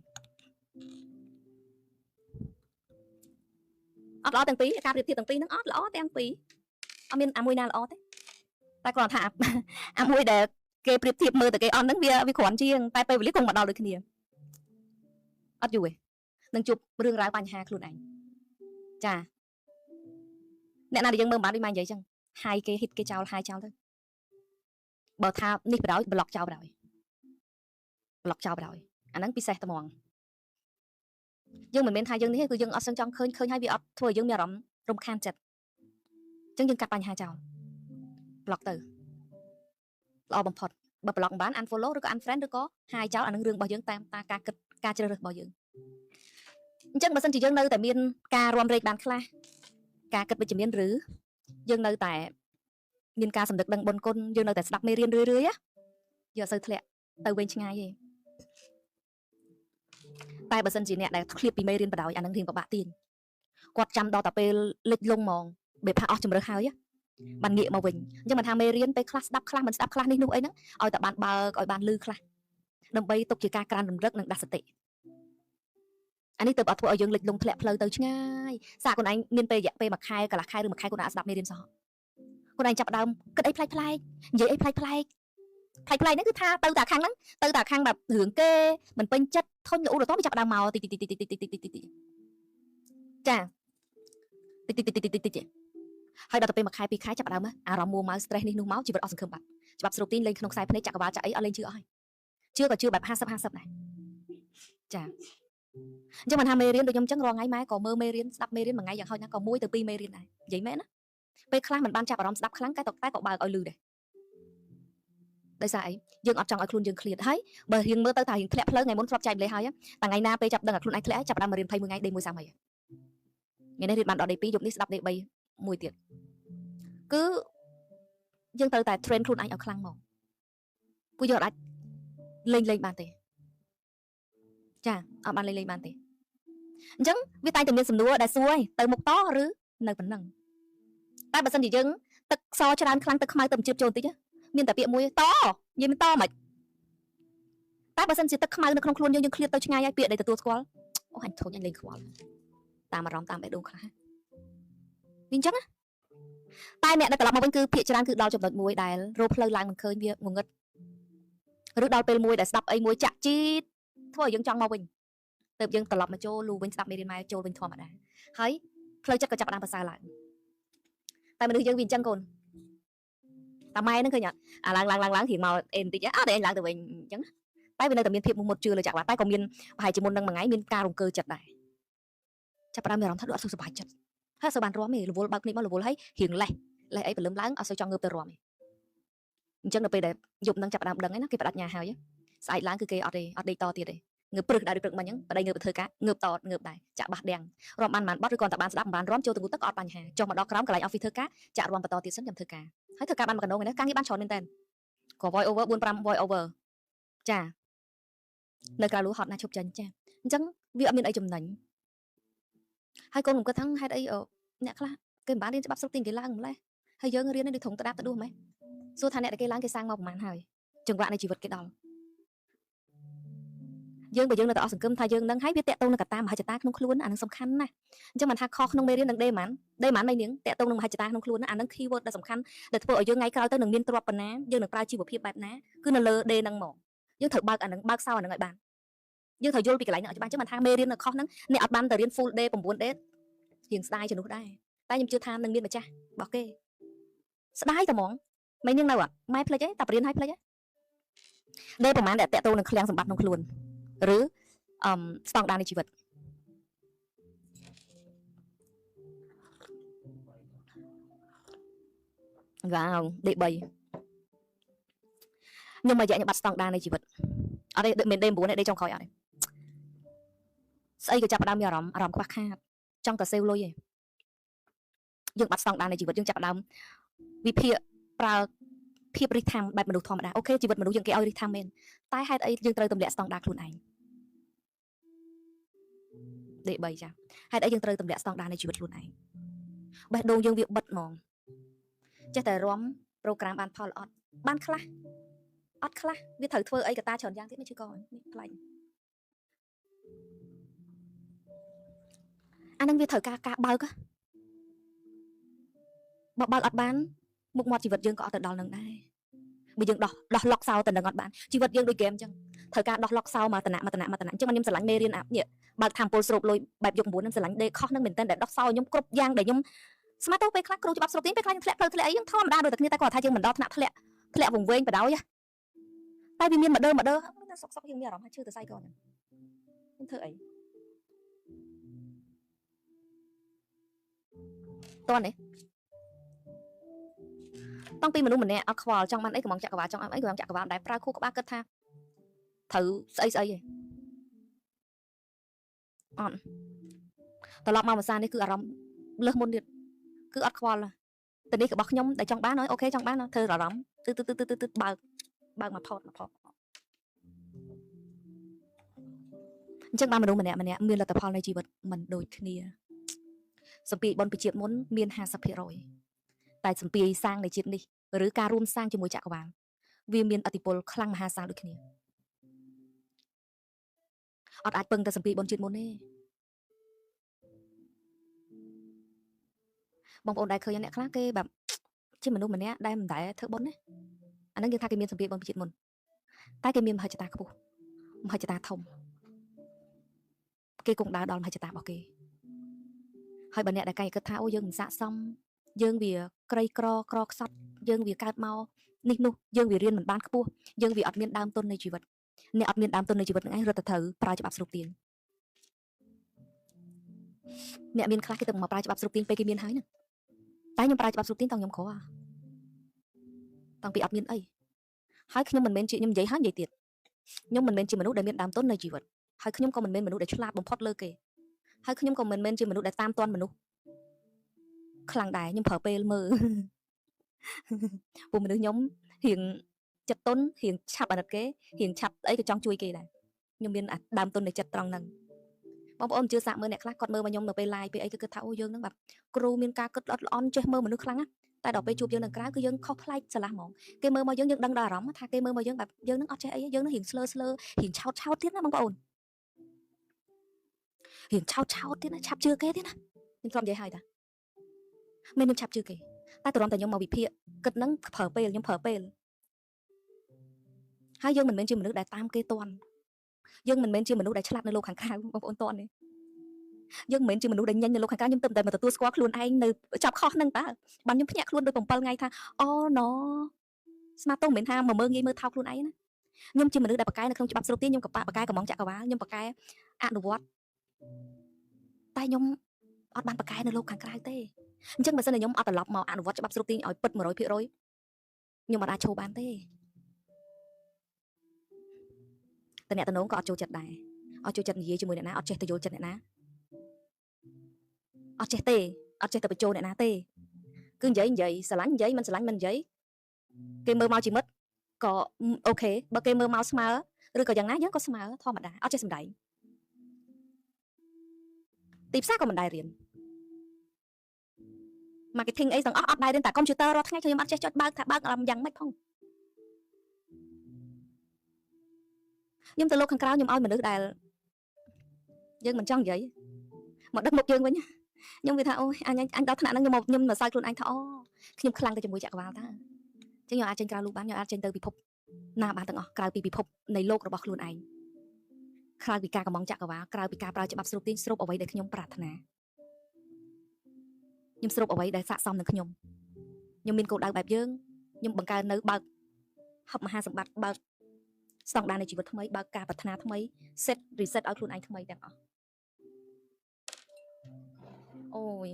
អត់ល្អទាំងពីរការប្រៀបធៀបទាំងពីរហ្នឹងអត់ល្អទាំងពីរអត់មានអាមួយណាល្អទេតែគ្រាន់ថាអាមួយដែលគេប្រៀបធៀបមើលតែគេអន់ហ្នឹងវាគ្រាន់ជាងតែពេលវេលាគង់មកដល់ដូចគ្នាអត់យូរទេនឹងជួបរឿងរ៉ាវបញ្ហាខ្លួនឯងចាអ្នកណាដែលយើងមើលមិនបានដូចម៉ែនិយាយចឹងហាយគេហ៊ីតគេចោលហាយចោលទៅបើថានេះបដ ாய் ប្លុកចោលបដ ாய் អាហ្នឹងពិសេសត្មងយើងមិនមែនថាយើងនេះគឺយើងអត់សឹងចង់ឃើញហើយវាអត់ធ្វើឲ្យយើងមានអារម្មណ៍រំខានចិត្តអញ្ចឹងយើងកាត់បញ្ហាចោលប្លុកទៅល្អបំផុតបើប្លុកមិនបាន unfollow ឬក៏ unfriend ឬក៏ហាយចោលអានឹងរឿងរបស់យើងតាមការគិតការជ្រើសរើសរបស់យើងអញ្ចឹងបើសិនជាយើងនៅតែមានការរំរែកបានខ្លះការគិតវិជ្ជមានឬយើងនៅតែមានការសម្ដេចដឹងបុណ្យគុណយើងនៅតែស្ដាប់មេរៀនរឿយៗយើងអត់សូវធ្លាក់ទៅវិញឆ្ងាយទេតែបើសិនជាអ្នកដែលឃ្លាតពីមេរៀនបដ ாய் អានឹងរៀងពិបាកទៀតគាត់ចាំដល់តែពេលលិចលង់ហ្មងបែបថាអស់ជំរឿហើយបានងាកមកវិញអញ្ចឹងមិនថាមេរៀនពេលខ្លះស្ដាប់ខ្លះមិនស្ដាប់ខ្លះនេះនោះអីហ្នឹងឲ្យតែបានបើកឲ្យបានលឺខ្លះដើម្បីទុកជាការក្រានរំលឹកនិងដាស់សតិអានេះទៅអត់ធ្វើឲ្យយើងលិចលង់ធ្លាក់ផ្លូវទៅឆ្ងាយសាកខ្លួនឯងមានពេលរយៈពេល1ខែកន្លះខែឬ1ខែខ្លួនឯងស្ដាប់មេរៀនសោះខ្លួនឯងចាប់ដើមគិតអីប្លែកនិយាយអីប្លែកហ្នឹងគឺថាទៅតែខាងហ្នឹងទៅតែខាងแบบរឿងគេមិនពេញចិត្តធុញល្អរតវាចាប់ដើមមកតិចចាតិចហើយដល់ទៅពេល1ខែ2ខែចាប់ដើមអារម្មណ៍មួម៉ៅ stress នេះនោះមកជីវិតអស់សង្ឃឹមបាត់ ច្បាប់ស្រូបទីនលេងក្នុងខ្សែភ្នែកចក្រវាលចាក់អីអត់លេងជឿអស់ហើយជឿក៏ជឿបែប50-50ដែរចាអញ្ចឹងមិនថាមេរៀនដូចខ្ញុំអញ្ចឹងរាល់ថ្ងៃម៉ែក៏មើលមេរៀនស្ដាប់មេរៀនមួយថ្ងៃយ៉ាងហោចណាស់ក៏1 ទៅ 2មេរៀនដែរនិយាយមែនណាពេលខ្លះមិនបានចាប់អារម្មណ៍ស្ដាប់ខ្លាំងតែក៏បើកឲ្យលឺដែរដោយសារអីយើងអត់ចង់ឲ្យខ្លួនយើងឃ្លាតហើយបើរៀងមើលទៅថារៀងធ្លាក់ផ្លូវថ្ងៃមុនធ្លាប់ចែកម្លេះហើយតែថ្ងៃណាពេលចាប់ដឹងថាខ្លួនឯងធ្លាក់ហើយចាប់ដើមមករៀន21ថ្ងៃដេ1 3ហើយថ្ងៃនេះរៀនបានដល់ដេ2យប់នេះស្ដាប់ដេ3មួយទៀតគឺយើងត្រូវតែ train ខ្លួនឯងឲ្យខ្លាំងមកពួកយើងអាចលេងបានទេចាអត់បានលេងបានទេអញ្ចឹងវាតែងតែមានសំណួរដែលសួរឯងទៅមុខតឬនៅប៉ុណ្ណឹងតែបើសិនជាយើងទឹកសច្រើនខ្លាំងទឹកខ្មៅទៅជឿចូលបន្តិចមានតែពាក្យមួយតនិយាយមិនតមិនតែបើសិនជាទឹកខ្មៅនៅក្នុងខ្លួនយើងឃ្លាតទៅឆ្ងាយហើយពាក្យដែលទទួលស្គាល់អូអញធុញអញលេងខ្វល់តាមអារម្មណ៍តាមបេះដូងខ្លះវាអញ្ចឹងតែអ្នកដែលត្រឡប់មកវិញគឺភាគច្រើនគឺដល់ចំណុចមួយដែលរកផ្លូវឡើងមិនឃើញវាងងឹតឬដល់ពេលមួយដែលស្ដាប់អីមួយចាក់ជីតធ្វើឲ្យយើងចង់មកវិញទៅយើងត្រឡប់មកចូលលូវិញស្ដាប់មេរៀនម៉ែចូលវិញធម្មតាហើយផ្លូវចិត្តក៏ចាប់ផ្ដើមប្រសើរឡើងតែមនុស្សយើងវាអញ្ចឹងកូនតាម៉ែហ្នឹងឃើញអត់អាឡើងរៀងមកអេបន្តិចអត់តែឯងឡើងទៅវិញអញ្ចឹងតែវានៅតែមានភាពមុតជឿលើចក្រវាឡតែក៏មានប្រហែលជាមុននឹងមួយថ្ងៃមានការរង្គើចិត្តដែរចាប់ផ្ដើមមានអារម្មណ៍ថាដូចអត់សូវសប្បាយចិត្តហើយសូវបានរំទេរវល់បើកភ្នែកមករវល់ហើយរៀងលេះអីព្រលឹមឡើងអត់សូវចង់ងើបទៅរំទេអញ្ចឹងដល់ពេលដែលយប់នឹងចាប់ផ្ដើមដឹងហ្នឹងណាគេបដិញ្ញាហើយស្អែកឡើងគឺគេអត់ទេអត់ដេកតទៀតទេងើបព្រឹកដែរព្រឹកមិញហ្នឹងប្តីងើបទៅធ្វើការងើបដែរចាក់បាសដៀងរំបានបត់ឬក៏តែបានស្ដាប់បានរំចូលទៅទឹកក៏អត់បញ្ហាចុះមកដល់ក្រោមកន្លែង office ធ្វើការចាក់រំបន្តទៀតសិនខ្ញុំធ្វើការហើយធ្វើការបានមួយកណ្ដុងនេះការងារបានច្រើនមែនតើក៏ voice over 4-5 voice over ចានៅក្រៅលូហត់ណាឈប់ចាញ់ចាអញ្ចឹងវាអត់មានអីចំណេញហើយកូនខ្ញុំគិតថាហេតុអីអ្នកខ្លះគេមិនបានរៀនច្បាប់ស្រុកទីគេឡើងម្លេះហើយយើងរៀននេះដូចធំក្តាប់ទៅដួសម៉េះសួរថាអ្នកដែលគេឡើងគេសាងមកប្រហែលហើយចង្វាក់នៃជីវិតគេដល់យើងបើយើងនៅតែអស់សង្ឃឹមថាយើងនឹងហើយវាតេតតងនឹងកត្តាមហិច្ឆតាក្នុងខ្លួនអានឹងសំខាន់ណាស់អញ្ចឹងមិនថាខុសក្នុងមេរៀននឹងដេម៉ាននៃនាងតេតតងនឹងហិច្ឆតាក្នុងខ្លួនអានឹង keyword ដែលសំខាន់ដែលធ្វើឲ្យយើងថ្ងៃក្រោយទៅនឹងមានទ្រព្យប៉ុណ្ណាយើងនឹងប្រើជីវភាពបែបណាគឺនៅលើដេនឹងមកយើងត្រូវបើកអានឹងបើកសោអានឹងឲ្យបានយើងត្រូវយល់ពីកន្លែងហ្នឹងឲ្យច្បាស់អញ្ចឹងមិនថាមេរៀននៅខុសហ្នឹងអ្នកអត់បានទៅរៀន full day 9 day រៀងស្ដាយជំនួសដែរតែខ្ញុំជឿថានឹងមានម្ចាស់របស់គេស្ដាយតែហ្មងមិននឹងនៅអត់ម៉ែផ្លេចទេតែបរៀនឲ្យផ្លេចទេដេប្រហែលដែលតេតតងនឹងឃ្លាំងសម្បត្តិក្នុងខ្លួនឬស្តង់ដារនៃជីវិតវ៉ាវដេ3ខ្ញុំមកយកខ្ញុំបាត់ស្តង់ដារនៃជីវិតអត់ទេមានដេ9ដេចុងក្រោយអត់ទេស្អីក៏ចាប់ផ្ដើមមានអារម្មណ៍ខ្វះខាតចង់តែសេវលុយឯងយើងបាត់ស្តង់ដារនៃជីវិតយើងចាប់ផ្ដើមវិភាគប្រើភាពរិះថាំបែបមនុស្សធម្មតាអូខេជីវិតមនុស្សយើងគេឲ្យរិះថាំមែនតែហេតុអីយើងត្រូវទម្លាក់ស្តង់ដារខ្លួនឯងដេ3ចាហេតុអីយើងត្រូវទម្លាក់ស្តង់ដារនៃជីវិតខ្លួនឯងបេះដូងយើងវាបិទហ្មងចេះតែរំប្រូក្រាមបានផលអត់បានខ្លះអត់ខ្លះវាត្រូវធ្វើអីកតាច្រើនយ៉ាងទៀតនេះជឿកនេះផ្លែអានឹងវាត្រូវការបើកបើអត់បានមុខមាត់ជីវិតយើងក៏អត់ទៅដល់នឹងដែរបើយើងដោះឡុកសោទៅនឹងអត់បានជីវិតយើងដូចហ្គេមអញ្ចឹងត្រូវការដោះឡុកសោមកតនៈអញ្ចឹងខ្ញុំស្រឡាញ់មេរៀននេះបើកតាមពលស្រូបលុយបែបយក9នឹងស្រឡាញ់ដេកខុសនឹងមែនតើដែលដោះសោខ្ញុំគ្រប់យ៉ាងដែលខ្ញុំស្មាតទៅពេលខ្លះគ្រូច្បាប់ស្រូបទីពេលខ្លះខ្ញុំធ្លាក់ផ្លូវធ្លាក់អីខ្ញុំធម្មតាដូចតែគ្នាតែគាត់ថាយើងមិនដល់ថ្នាក់ធ្លាក់វង្វេងបដ ாய் តែវាមានម្ដងសុកយើងមានអារម្មណ៍ថាឈឺទៅស្អីក៏ខ្ញុំធ្វើអីតោះនេះតាំងពីមនុស្សម្នាក់អត់ខ្វល់ចង់បានអីកំងចក្រវាលចង់អីកំងចក្រវាលដែរប្រើខួរក្បាលគិតថាត្រូវស្អីឯងអត់ត្រឡប់មកភាសានេះគឺអារម្មណ៍លើសមុនទៀតគឺអត់ខ្វល់តែនេះរបស់ខ្ញុំដែលចង់បានអូខេចង់បានធ្វើអារម្មណ៍ទៅបើកមកថតអញ្ចឹងបានមនុស្សម្នាក់មានលទ្ធផលនៃជីវិតមិនដូចគ្នាសម្ពាយបុណ្យពីជាតិមុនមាន 50% តែសម្ពាយសាងនៃជាតិនេះឬការរួមសាងជាមួយចក្រវាលវាមានឥទ្ធិពលខ្លាំងមហាសាលដូចគ្នាអត់អាចពឹងតែសម្ពាយបុណ្យជាតិមុនទេបងប្អូនដែលឃើញអ្នកខ្លះគេแบบជាមនុស្សម្នាក់ដែលមិនដែលធ្វើបុណ្យណាអាហ្នឹងយើងថាគេមានសម្ពាយបុណ្យពីជាតិមុនតែគេមានមហិច្ឆតាខ្ពស់មហិច្ឆតាធំគេគង់ដើរដល់មហិច្ឆតារបស់គេហើយបើអ្នកដែលកាយគិតថាអូយើងមិនស័ក្តិសមយើងវាក្រីក្រខ្សត់យើងវាកើតមក នេះនោះយើងវារៀនមិនបានខ្ពស់យើងវាអត់មានដើមទុននៃជីវិតអ្នកអត់មានដើមទុននៃជីវិតនឹងឯងរត់ទៅត្រូវប្រើច្បាប់ស្រុកទាញអ្នកមានខ្លះគេទៅមកប្រើច្បាប់ស្រុកទាញពេលគេមានហើយហ្នឹងតែខ្ញុំប្រើច្បាប់ស្រុកទាញតង់ខ្ញុំក្រតាំងពីអត់មានអីហើយខ្ញុំមិនមែនជាខ្ញុំនិយាយហើយនិយាយទៀតខ្ញុំមិនមែនជាមនុស្សដែលមានដើមទុននៃជីវិតហើយខ្ញុំក៏មិនមែនមនុស្សដែលឆ្លាតបំផុតលើគេហើយខ្ញុំក៏មិនមែនជាមនុស្សដែលតាមទាន់មនុស្សខ្លាំងដែរខ្ញុំប្រើពេលមើលពួកមនុស្សខ្ញុំរៀងចិត្តទុនរៀងឆាប់អាណិតគេរៀងឆាប់អីក៏ចង់ជួយគេដែរខ្ញុំមានដើមទុននៃចិត្តត្រង់ហ្នឹងបងប្អូនជឿសាក់មើលអ្នកខ្លះគាត់មើលមកខ្ញុំនៅពេល live ពេលអីគឺគិតថាអូយើងហ្នឹងแบบគ្រូមានការគិតល្អិតល្អន់ចេះមើលមនុស្សខ្លាំងណាស់តែដល់ពេលជួបយើងនៅក្រៅគឺយើងខុសប្លែកឆ្លាស់ហ្មងគេមើលមកយើងដឹងដល់អារម្មណ៍ថាគេមើលមកយើងแบบយើងហ្នឹងអត់ចេះអីយើងហ្នឹងរៀងស្លើរៀងឆោតទៀតណាបងប្អូនរៀងឆោតទៀតណាឆាប់ជឿគេទៀតណាខ្ញុំធ្លាប់និយាយហើយតាមិនខ្ញុំឆាប់ជឿគេតែតរំតែខ្ញុំមកវិភាគគិតហ្នឹងប្រើពេលខ្ញុំប្រើពេលហើយយើងមិនមែនជាមនុស្សដែលតាមគេតន់យើងមិនមែនជាមនុស្សដែលឆ្លាតនៅលោកខាងក្រៅបងប្អូនតន់ទេយើងមិនមែនជាមនុស្សដែលញញនៅលោកខាងក្រៅខ្ញុំទៅតែមកទទួលស្គាល់ខ្លួនឯងនៅចាប់ខុសហ្នឹងតើបានខ្ញុំភ្ញាក់ខ្លួនដូច7ថ្ងៃថាអូណូស្មាតទៅមិនមែនថាមកមើលងាយមើលថោកខ្លួនឯងណាខ្ញុំជាមនុស្សដែលបកកែនៅក្នុងច្បាប់ស្រុកទាញខ្ញុំក៏បកកែកំងចក្រវាលខ្ញុំបកកែអនុវត្តតែខ្ញុំអត់បានបកកែនៅលោកខាងក្រៅទេអញ្ចឹងបើសិនជាខ្ញុំអត់ត្រឡប់មកអនុវត្តច្បាប់ស្រុកទាញឲ្យពិត 100% ខ្ញុំអត់អាចឈោបានទេតែអ្នកតំណងក៏អត់ចូលចិត្តដែរអត់ចូលចិត្តនិយាយជាមួយអ្នកណាអត់ចេះទៅយល់ចិត្តអ្នកណាអត់ចេះទេអត់ចេះទៅបញ្ចូលអ្នកណាទេគឺនិយាយស្រឡាញ់និយាយមិនស្រឡាញ់មិននិយាយគេមើលមកជាមិត្តក៏អូខេបើគេមើលមកស្មើឬក៏យ៉ាងណាយើងក៏ស្មើធម្មតាអត់ចេះសម្ដែងទីផ្សារក៏មិនដែររៀន marketing អីទាំងអស់អត់ដែររៀនតែកុំព្យូទ័ររាល់ថ្ងៃខ្ញុំអត់ចេះចុចបើកថាបើកយ៉ាងម៉េចផងខ្ញុំទៅលោកខាងក្រៅខ្ញុំឲ្យមនុស្សដែលយើងមិនចង់និយាយមកដឹកមុខយើងវិញខ្ញុំវាថាអូយអញដល់ថ្នាក់ហ្នឹងខ្ញុំមកសើចខ្លួនឯងថាអូខ្ញុំខ្លាំងទៅជាមួយចក្រវាលតើអញ្ចឹងខ្ញុំអាចចេញក្រៅលោកបានខ្ញុំអាចចេញទៅពិភពណាបានទាំងអស់ក្រៅពីពិភពនៃលោករបស់ខ្លួនឯងក្រៅពីការកំងចក្រវាលក្រៅពីការប្រើច្បាប់ស្រុបទាញស្រុបអ្វីដែលខ្ញុំប្រាថ្នាខ្ញុំស្រុបអ្វីដែលស័ក្តិសមនឹងខ្ញុំមានគោលដៅបែបយើងខ្ញុំបង្កើននៅបើកហឹបមហាសម្បត្តិបើកស្តង់ដារនៃជីវិតថ្មីបើកការប្រាថ្នាថ្មី set reset ឲ្យខ្លួនឯងថ្មីទាំងអស់អូយ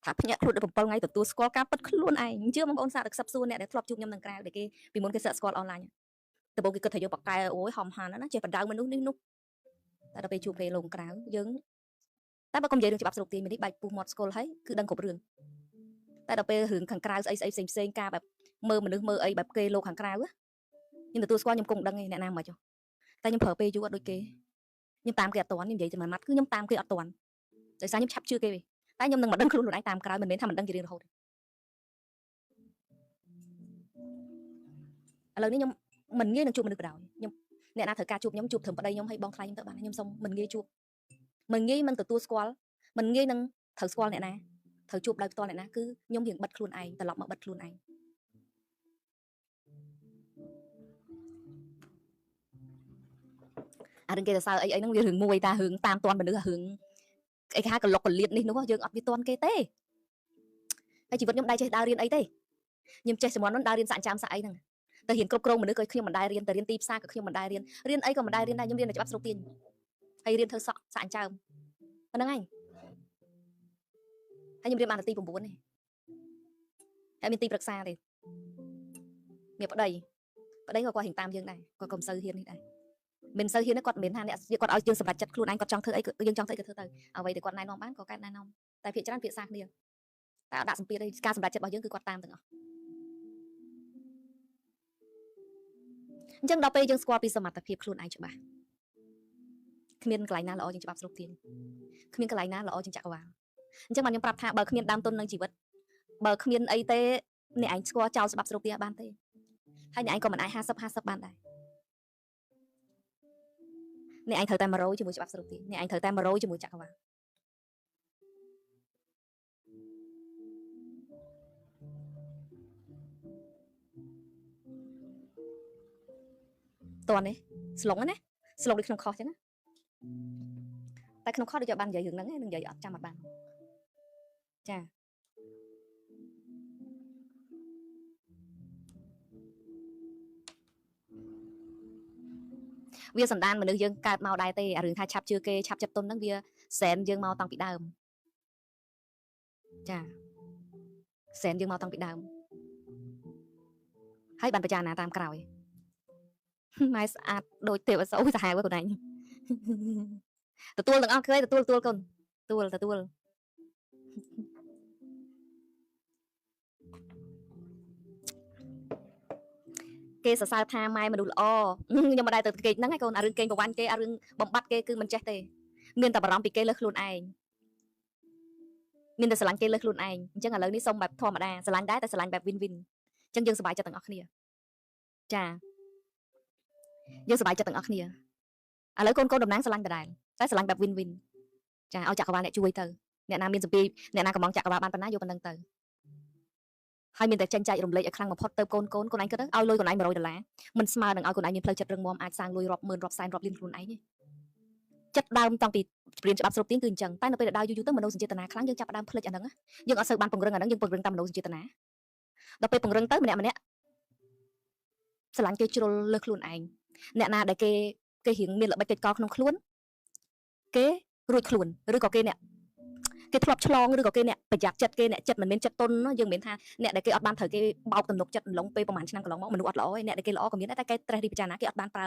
ថាភ្ញាក់ខ្លួនដល់7ថ្ងៃទទួលស្គាល់ការពិតខ្លួនឯងជឿបងប្អូនសាកទៅខ្សឹបសួរអ្នកដែលធ្លាប់ជួបខ្ញុំនឹងក្រៅដែលគេពីមុនគេសាកស្គាល់អនឡាញតែបងគេគិតថាយើងបកកែអូយហំហានណាចេះបដៅមនុស្សនេះនោះតែដល់ពេលជួបពេលលោកក្រៅយើងតែបើកុំនិយាយរឿងច្បាប់ស្រុកទាញនេះបែកពុះមាត់ស្គល់ហើយគឺដឹងគ្រប់រឿងតែដល់ពេលរឿងខាងក្រៅស្អីផ្សេងការបែបមើលមនុស្សមើលអីបែបគេលោកខាងក្រៅខ្ញុំទទួលស្គាល់ខ្ញុំគង់ដឹងឯអ្នកណាមកចុះតែខ្ញុំប្រើពេលយូរអត់ដូចគេខ្ញុំតាមគេអត់ទាន់ខ្ញុំនិយាយជាមួយម៉ាត់គឺខ្ញុំតាមគេអត់ទាន់ដោយសារខ្ញុំឆាប់ជឿគេវិញតែខ្ញុំនឹងមិនដឹងខ្លួនឯងតាមក្រោយមិនមែនថាមិនដឹងជារៀងរហូតឥឡូវនេះខ្ញុំមិនងាយនឹងជួបមនុស្សបដ ாய் ខ្ញុំអ្នកណាត្រូវការជួបខ្ញុំជួបត្រឹមប្តីខ្ញុំឲ្យបងថ្លៃខ្ញុំទៅបានខ្ញុំសុំមិនងាយជួបមិនងាយមិនទទួលស្គាល់មិនងាយនឹងត្រូវស្គាល់អ្នកណាត្រូវជួបដោយផ្ទាល់អ្នកណាគឺខ្ញុំរៀងបិទខ្លួនឯងត្រឡប់មកបិទខ្លួនឯងអារឿងគេសរសើរអីហ្នឹងវារឿងមួយតារឿងតាមតាន់មនុស្សរឿងអីគេហៅកលុកកលៀតនេះនោះយើងអត់វាតាន់គេទេហើយជីវិតខ្ញុំដែរចេះដើររៀនអីទេខ្ញុំចេះជំនាន់នោះដើររៀនសាក់ចាំសាក់អីហ្នឹងតែរៀនគ្រប់គ្រងមនុស្សក៏ខ្ញុំមិនដែររៀនតែរៀនទីផ្សារក៏ខ្ញុំមិនដែររៀនអីក៏មិនដែររៀនដែរខ្ញុំរៀនតែច្បាប់ស្រុកទាញហើយរៀនធ្វើសក់សាក់ចាំប៉ុណ្្នឹងឯងហើយខ្ញុំរៀនបានតែទី9ទេហើយមានទីប្រឹក្សាទេមានប្តីក៏គាត់រៀងតាមយើងដែរគាត់ក៏មិនសូវហ៊ាននេះដែរមិនសូវហ៊ានគាត់មិនមែនថាអ្នកគាត់ឲ្យយើងសម្រេចចិត្តខ្លួនឯងគាត់ចង់ធ្វើអីយើងចង់ធ្វើក៏ធ្វើទៅអ្វីដែលគាត់ណែនាំបានក៏គាត់ណែនាំតែភាគច្រើនភាសាគ្នាតែអត់ដាក់សម្ពាធទេការសម្រេចចិត្តរបស់យើងគឺគាត់តាមទាំងអស់អញ្ចឹងដល់ពេលយើងស្គាល់ពីសមត្ថភាពខ្លួនឯងច្បាស់គ្មានកន្លែងណាល្អជាងច្បាប់ស្រុកទាញគ្មានកន្លែងណាល្អជាងចក្រវាលអញ្ចឹងបានខ្ញុំប្រាប់ថាបើគ្មានដើមទុននឹងជីវិតបើគ្មានអីទេអ្នកឯងស្គាល់ចោលច្បាប់ស្រុកទាញបានទេហើយអ្នកឯងក៏មិនអាច50បានដែរអ្នកឯងត្រូវតែ100ជាមួយច្បាប់ស្រុកទាញអ្នកឯងត្រូវតែ100ជាមួយចក្រវាលតន់នេះស្លុងណាស្លុងដូចក្នុងខុសចឹងណាតែក្នុងខុសដូចបាននិយាយរឿងហ្នឹងនឹងនិយាយអត់ចាំអត់បានចា វាសណ្ដានមនុស្សយើងកើតមកដែរទេអារឿងថាឆាប់ជឿគេឆាប់ចិត្តទុនហ្នឹងវាសែនយើងមកតាំងពីដើមចាសែនយើងមកតាំងពីដើមហើយបានបច្ចាណាតាមក្រោយម៉ែស្អាតដូចទេវអសូរសាហាវខ្លួនឯងទទួលទាំងអស់ឃើញទទួលកូនទទួលគេសរសើរថាម៉ែមនុស្សល្អខ្ញុំមិនដែរទៅគេហ្នឹងឯងកូនអារឿងគេងប្រវ័ញ្ចគេអារឿងបំបត្តិគេគឺមិនចេះទេមានតែបារម្ភពីគេលើខ្លួនឯងមានតែស្រឡាញ់គេលើខ្លួនឯងអញ្ចឹងឥឡូវនេះសុំបែបធម្មតាស្រឡាញ់ដែរតែស្រឡាញ់បែប win win អញ្ចឹងយើងសប្បាយចិត្តទាំងអស់គ្នាចាយើងសប្បាយចិត្តទាំងអស់គ្នាឥឡូវកូនតំណាងស្រឡាញ់ដដែលតែស្រឡាញ់បែប win win ចាឲ្យចក្រវាលអ្នកជួយទៅអ្នកណាមានសម្ពាធអ្នកណាកំងចក្រវាលបានប៉ុណ្ណាយកប៉ុណ្ណឹងទៅហើយមានតែចាញ់ចែករំលែកឲ្យខ្លាំងបំផុតទៅកូនឯងគិតទៅឲ្យលុយកូនឯង$100មិនស្មើនឹងឲ្យកូនឯងមានផ្លូវចិត្តរឹងមាំអាចសាងលុយរាប់ម៉ឺនរាប់សែនរាប់លានខ្លួនឯងទេចិត្តដើមតាំងពីព្រៀនច្បាប់ស្រុកទៀងគឺអញ្ចឹងតែនៅពេលដែលដើរយូរទៅមនោសញ្ចេតនាខ្លាំងយើងចាប់ផ្ដើមភ្លេចអាហ្នឹងយើងអត់សូវបានពង្រឹងអាហ្នឹងយើងពង្រឹងតាមមនោសញ្ចេតនាដល់ពេលពង្រឹងទៅម្នាក់ស្រឡាញ់គេជ្រុលលើខ្លួនឯងអ្នកណាដែលគេរៀងមានល្បិចកិច្ចកក្នុងខ្លួនគេរួចខ្លួនឬក៏គេធ្លាប់ឆ្លងឬក៏គេអ្នកប្រយ័ត្នចិត្តគេអ្នកចិត្តមិនមានចិត្តទុនយើងមិនមែនថាអ្នកដែលគេអត់បានត្រូវគេបោកទំនុកចិត្តឡងពេលប្រហែលឆ្នាំកន្លងមកមនុស្សអត់ល្អឯអ្នកដែលគេល្អក៏មានតែគេត្រេះរិះពិចារណាគេអត់បានប្រើ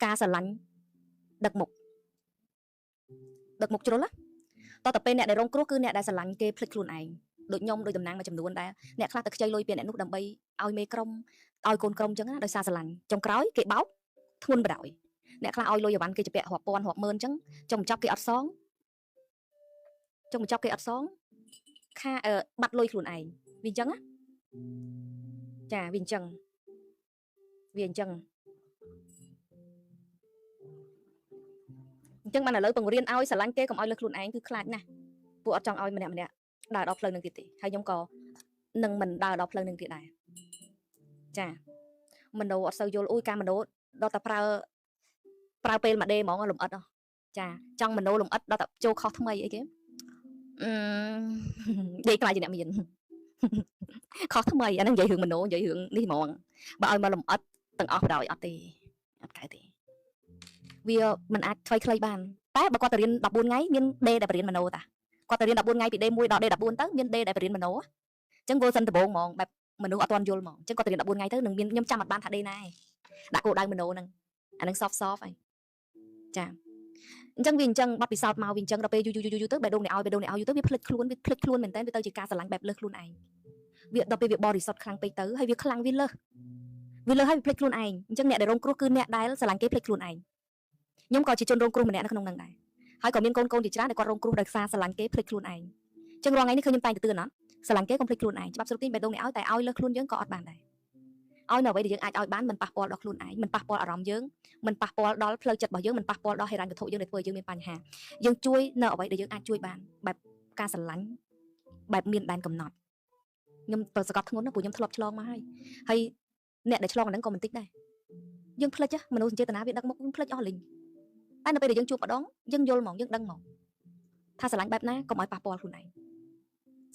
ការស្រឡាញ់ដឹកមុខជ្រុលណាតទៅពេលអ្នកដែលរងគ្រោះគឺអ្នកដែលស្រឡាញ់គេភ្លេចខ្លួនឯងដូចខ្ញុំដូចតំណាងមួយចំនួនដែរអ្នកខ្លះទៅខ្ចីលុយពីអ្នកនោះដើម្បីឲ្យមេក្រុមឲ្យកូនក្រុមអញ្ចឹងណាដោយសារស្រឡាញ់ចុងក្រោយគេបោកធ្ងន់បដ ாய் អ្នកខ្លះឲ្យលុយអីវ៉ាន់គេជពាក់រាប់ពាន់រាប់ម៉ឺនអញ្ចឹងចុងបញ្ចប់គេអត់សងខាបាត់លុយខ្លួនឯងវាអញ្ចឹងណាចាវាអញ្ចឹងបានឥឡូវបង្រៀនឲ្យស្រឡាញ់គេកុំឲ្យលើខ្លួនឯងគឺខ្លាចណាស់ពួកអត់ចង់ឲ្យម្នាក់ដើរដល់ផ្លូវនឹងទៀតទេហើយខ្ញុំក៏នឹងមិនដើរដល់ផ្លូវនឹងទៀតដែរចាមโนអត់សូវយល់អ៊ុយការមโนដល់តែប្រើពេលមួយដេហ្មងលំអិតចាចង់មโนលំអិតដល់តែចូលខុសថ្មីអីគេនិយាយខ្លាចជាអ្នកមានខុសថ្មីអាហ្នឹងនិយាយរឿងមโนនិយាយរឿងនេះហ្មងបើឲ្យមកលំអិតទាំងអស់បដ ாய் អត់ទេអត់កើតទេវាមិនអាចថ្មីខ្លីបានតែបើគាត់ទៅរៀន14ថ្ងៃមានដេដែលបរៀនមโนតាគាត់ទៅរៀន14ថ្ងៃពីដេ1ដល់ដេ14ទៅមានដេដែលបរៀនមโนអញ្ចឹង version ដំបូងហ្មងបែបមនុស្សអត់ទាន់យល់ហ្មងអញ្ចឹងគាត់ទៅរៀន14ថ្ងៃទៅនឹងមានខ្ញុំចាំអត់បានថាដេណាឯងដាក់គោលដៅមโนហ្នឹងអាហ្នឹង soft ហើយចាអញ្ចឹងវាអញ្ចឹងបាត់ពិសោធន៍មកវាអញ្ចឹងដល់ពេលយូរទៅបេះដូងអ្នកឲ្យទៅវាភ្លេចខ្លួនមែនតើវាទៅជាការស្រឡាញ់បែបលើសខ្លួនឯងវាដល់ពេលវាបរិសុទ្ធខ្លាំងពេកទៅហើយវាខ្លាំងវាលើសហើយវាភ្លេចខ្លួនឯងអញ្ចឹងអ្នកដែលរងគ្រោះគឺអ្នកដែលស្រឡាញ់គេភ្លេចខ្លួនឯងខ្ញុំក៏ជាជនរងគ្រោះម្នាក់នៅក្នុងហ្នឹងដែរហើយក៏មានកូនជាច្រើនដែលគាត់រងគ្រោះដោយសារស្រឡាញ់គេភ្លេចខ្លួនឯងអញ្ចឹងរាល់ថ្ងៃនេះគឺខ្ញុំតែងតែទឿនអត់ស្រឡាញ់គេកុំភ្លេចខ្លួនឯងច្បាប់ស្រុកទីបេះដូងអ្នកឲ្យតែឲ្យលើសខ្លួនយើងក៏អត់បានដែរឲ្យនៅអ្វីដែលយើងអាចឲ្យបានមិនប៉ះពាល់ដល់ខ្លួនឯងមិនប៉ះពាល់អារម្មណ៍យើងមិនប៉ះពាល់ដល់ផ្លូវចិត្តរបស់យើងមិនប៉ះពាល់ដល់ហិរញ្ញវត្ថុយើងដែលធ្វើឲ្យយើងមានបញ្ហាយើងជួយនៅអ្វីដែលយើងអាចជួយបានបែបការស្រឡាញ់បែបមានដែនកំណត់ខ្ញុំទៅសកត់ធ្ងន់ណាព្រោះខ្ញុំធ្លាប់ឆ្លងមកហើយអ្នកដែលឆ្លងអាហ្នឹងក៏មិនតិចដែរយើងភ្លេចមនោសញ្ចេតនាវាដឹកមុខយើងភ្លេចអស់លីងតែនៅពេលដែលយើងជួបម្ដងយើងយល់ហ្មងយើងដឹងហ្មងថាស្រឡាញ់បែបណាកុំឲ្យប៉ះពាល់ខ្លួនឯង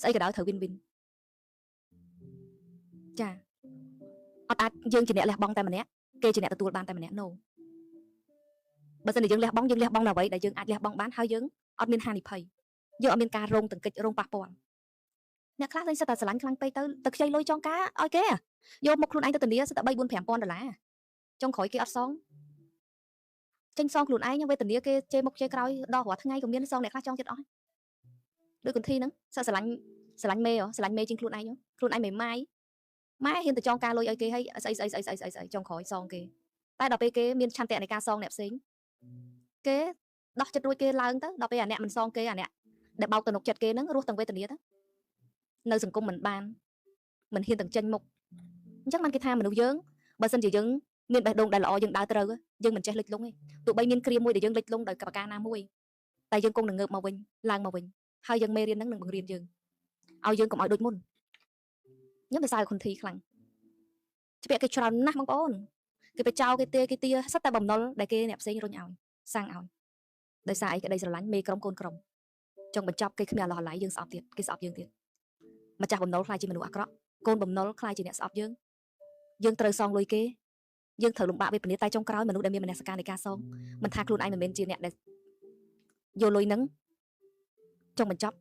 ស្អីក៏ដោយត្រូវ win win ចាអត់អាចយើងជាអ្នកលះបង់តែម្នាក់គេជាអ្នកទទួលបានតែម្នាក់ no បើសិនជាយើងលះបង់នៅអ្វីដែលយើងអាចលះបង់បានហើយយើងអត់មានហានិភ័យយើងអត់មានការរងទង្គិចរងប៉ះពាល់អ្នកខ្លះតែសិតតែស្រឡាញ់ខ្លាំងពេកទៅខ្ចីលុយចងការឲ្យគេយកមកខ្លួនឯងទៅធានាសិតតែ3 4 $5,000ចុងក្រោយគេអត់សងចេញសងខ្លួនឯងវេទនាគេជេរមុខជេរក្រោយដល់រាល់ថ្ងៃក៏មានសងអ្នកខ្លះចង់ចិត្តអស់ដូចគន្ធីហ្នឹងសិតស្រឡាញ់មេជាងខ្លួនឯងមេម៉ាយម៉ែហ៊ានទៅចងការលុយឲ្យគេហើយស្អីចុងក្រោយសងគេតែដល់ពេលគេមានឆន្ទៈនៃការសងអ្នកផ្សេងគេដោះចិត្តរួចគេឡើងទៅដល់ពេលអាអ្នកមិនសងគេអាអ្នកដែលបោកទំនុកចិត្តគេហ្នឹងរស់ទាំងវេទនាទៅនៅសង្គមមិនហ៊ានទាំងចេញមុខអញ្ចឹងបានគេថាមនុស្សយើងបើសិនជាយើងមានបេះដូងដែលល្អយើងដើរត្រូវយើងមិនចេះលិចលង់ទេទោះបីមានគ្រាមួយដែលយើងលិចលង់ដោយប្រការណាមួយតែយើងគង់នឹងងើបមកវិញឡើងមកវិញហើយយើងមេរៀនហ្នឹងនឹងបង្រៀនយើងឲ្យយើងកុំឲ្យដូចមុនខ្ញុំទៅសើខុនធីខ្លាំងជពាក់គេច្រើនណាស់បងប្អូនគេទៅចោលគេទាសិតតែបំណុលដែលគេអ្នកផ្សេងរុញឲ្យសាំងឲ្យដោយសារអីក្តីស្រឡាញ់មេក្រុមកូនក្រុមចង់បញ្ចប់គេគ្មានអឡោះឡៃយើងស្អប់ទៀតគេស្អប់យើងទៀតម្ចាស់បំណុលខ្លាចជាមនុស្សអាក្រក់កូនបំណុលខ្លាចជាអ្នកស្អប់យើងត្រូវសងលុយគេ យើងត្រូវលំបាកវាពលាតែចុងក្រោយមនុស្សដែលមានមនសិការនៃការសងមិនថាខ្លួនឯងមិនមែនជាអ្នកដែលយកលុយហ្នឹងចុងបញ្ចប់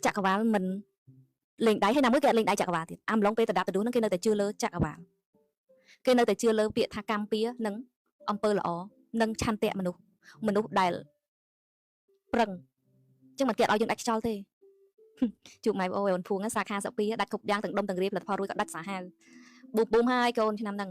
ចក្រវាលមិនលេងដៃហើយណាមួយគេអត់លេងដៃចក្រវាលទៀតអាម្លងពេលតដាប់តដួសហ្នឹងគេនៅតែជឿលើចក្រវាលគេនៅតែជឿលើពាក្យថាកម្មពៀនិងអំពើល្អនិងឆន្ទៈមនុស្សដែលប្រឹងចឹងមិនគេអត់ឲ្យយើងដាច់ខ្យល់ទេជួបម៉ែអូនភួងសាខា12ដាច់គ្រប់យ៉ាងទាំងដុំទាំងរៀបផលិតផលរួចក៏ដាច់សាហាវប៊ូប៊ូមហើយកូនឆ្នាំហ្នឹង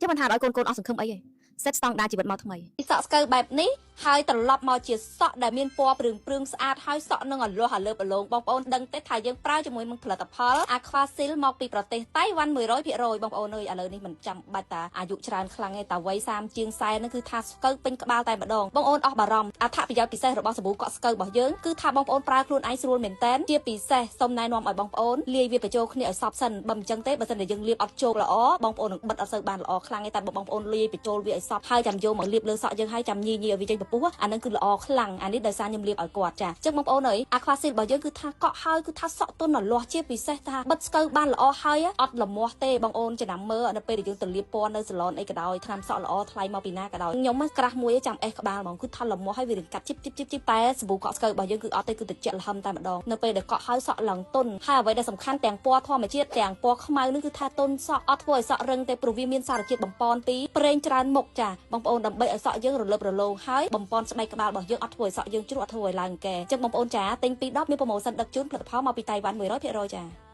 ចឹងមិនថាឲ្យកូនអស់សង្ឃឹមអីទេសេតស្តង់ដារជីវិតមកថ្មីសក់ស្កូវបែបនេះហើយត្រឡប់មកជាសក់ដែលមានពណ៌ព្រឿងស្អាតហើយសក់នឹងអលាស់អាលើបអលងបងប្អូនដឹងទេថាយើងប្រើជាមួយនឹងផលិតផល Aqua Sil មកពីប្រទេសតៃវ៉ាន់ 100% បងប្អូនអើយឥឡូវនេះមិនចាំបាច់តាអាយុច្រើនខ្លាំងទេតាវ័យ30ជាង40ហ្នឹងគឺថាស្កូវពេញក្បាលតែម្ដងបងប្អូនអស់បារម្ភអត្ថប្រយោជន៍ពិសេសរបស់សាប៊ូកក់ស្កូវរបស់យើងគឺថាបងប្អូនប្រើខ្លួនឯងស្រួលមែនតើជាពិសេសសូមណែនាំឲ្យបងប្អូនលាយវាបញ្ចូលគ្នាឲ្យសព្វសិនបើមិនចឹងទេបើសិនតែយើងលាបអត់ជោគល្អបងប្អូននឹងបិទអត់សូវបានល្អខ្លាំងទេតែបងប្អូនលាយបញ្ចូលវាឲ្យសព្វហើយចាំយកមកលាបលើសក់យើងហើយចាំញីឲ្យវាចេញពពុះអានឹងគឺល្អខ្លាំងអានេះដោយសារខ្ញុំលាបឲ្យគាត់ចាអញ្ចឹងបងប្អូនអើយ Aqua Sil របស់យើងគឺថាកក់ហើយគឺថាសក់ទន់លាស់ជាពិសេសថាបិទស្កូវបានល្អហើយអត់លមាស់ទេបងប្អូនចំណាំមើលនៅពេលដែលយើងទៅលាបពណ៌នៅសាឡនអីក៏ដោយថ្នាំសក់ល្អថ្លៃមកពីណាក៏ដោយខ្ញុំក្រាស់មួយចាំអេសក្បាលហ្មងគឺថាលមាស់ហើយវារកាត់ជីបតែសាប៊ូកក់ស្កូវរបស់យើងគឺអត់ទេគឺត្រជាក់ល្ហឹមតែម្ដងនៅពេលដែលកក់ហើយសក់ឡើងទន់ហើយអ្វីដែលសំខាន់ទាំងពណ៌ធម្មជាតិទាំងពណ៌ខ្មៅនេះគឺថាទន់សក់អត់ធ្វើឲ្យសក់រឹងទេព្រោះវាមានសារជាតិបំពន់ពីប្រេងច្រើនមុខចាបងប្អូនដើម្បីឲ្យសក់យើងរលើបរលោងហើយបំពន់ស្បែកក្បាលរបស់យើងអត់ធ្វើឲ្យសក់យើងជ្រុះអត់ធ្វើឲ្យឡើងកែអញ្ចឹងបងប្អូនចាទិញពី10មានប្រូម៉ូសិនដឹកជូនផលិតផលមកពីតៃវ៉ាន់ 100% ចា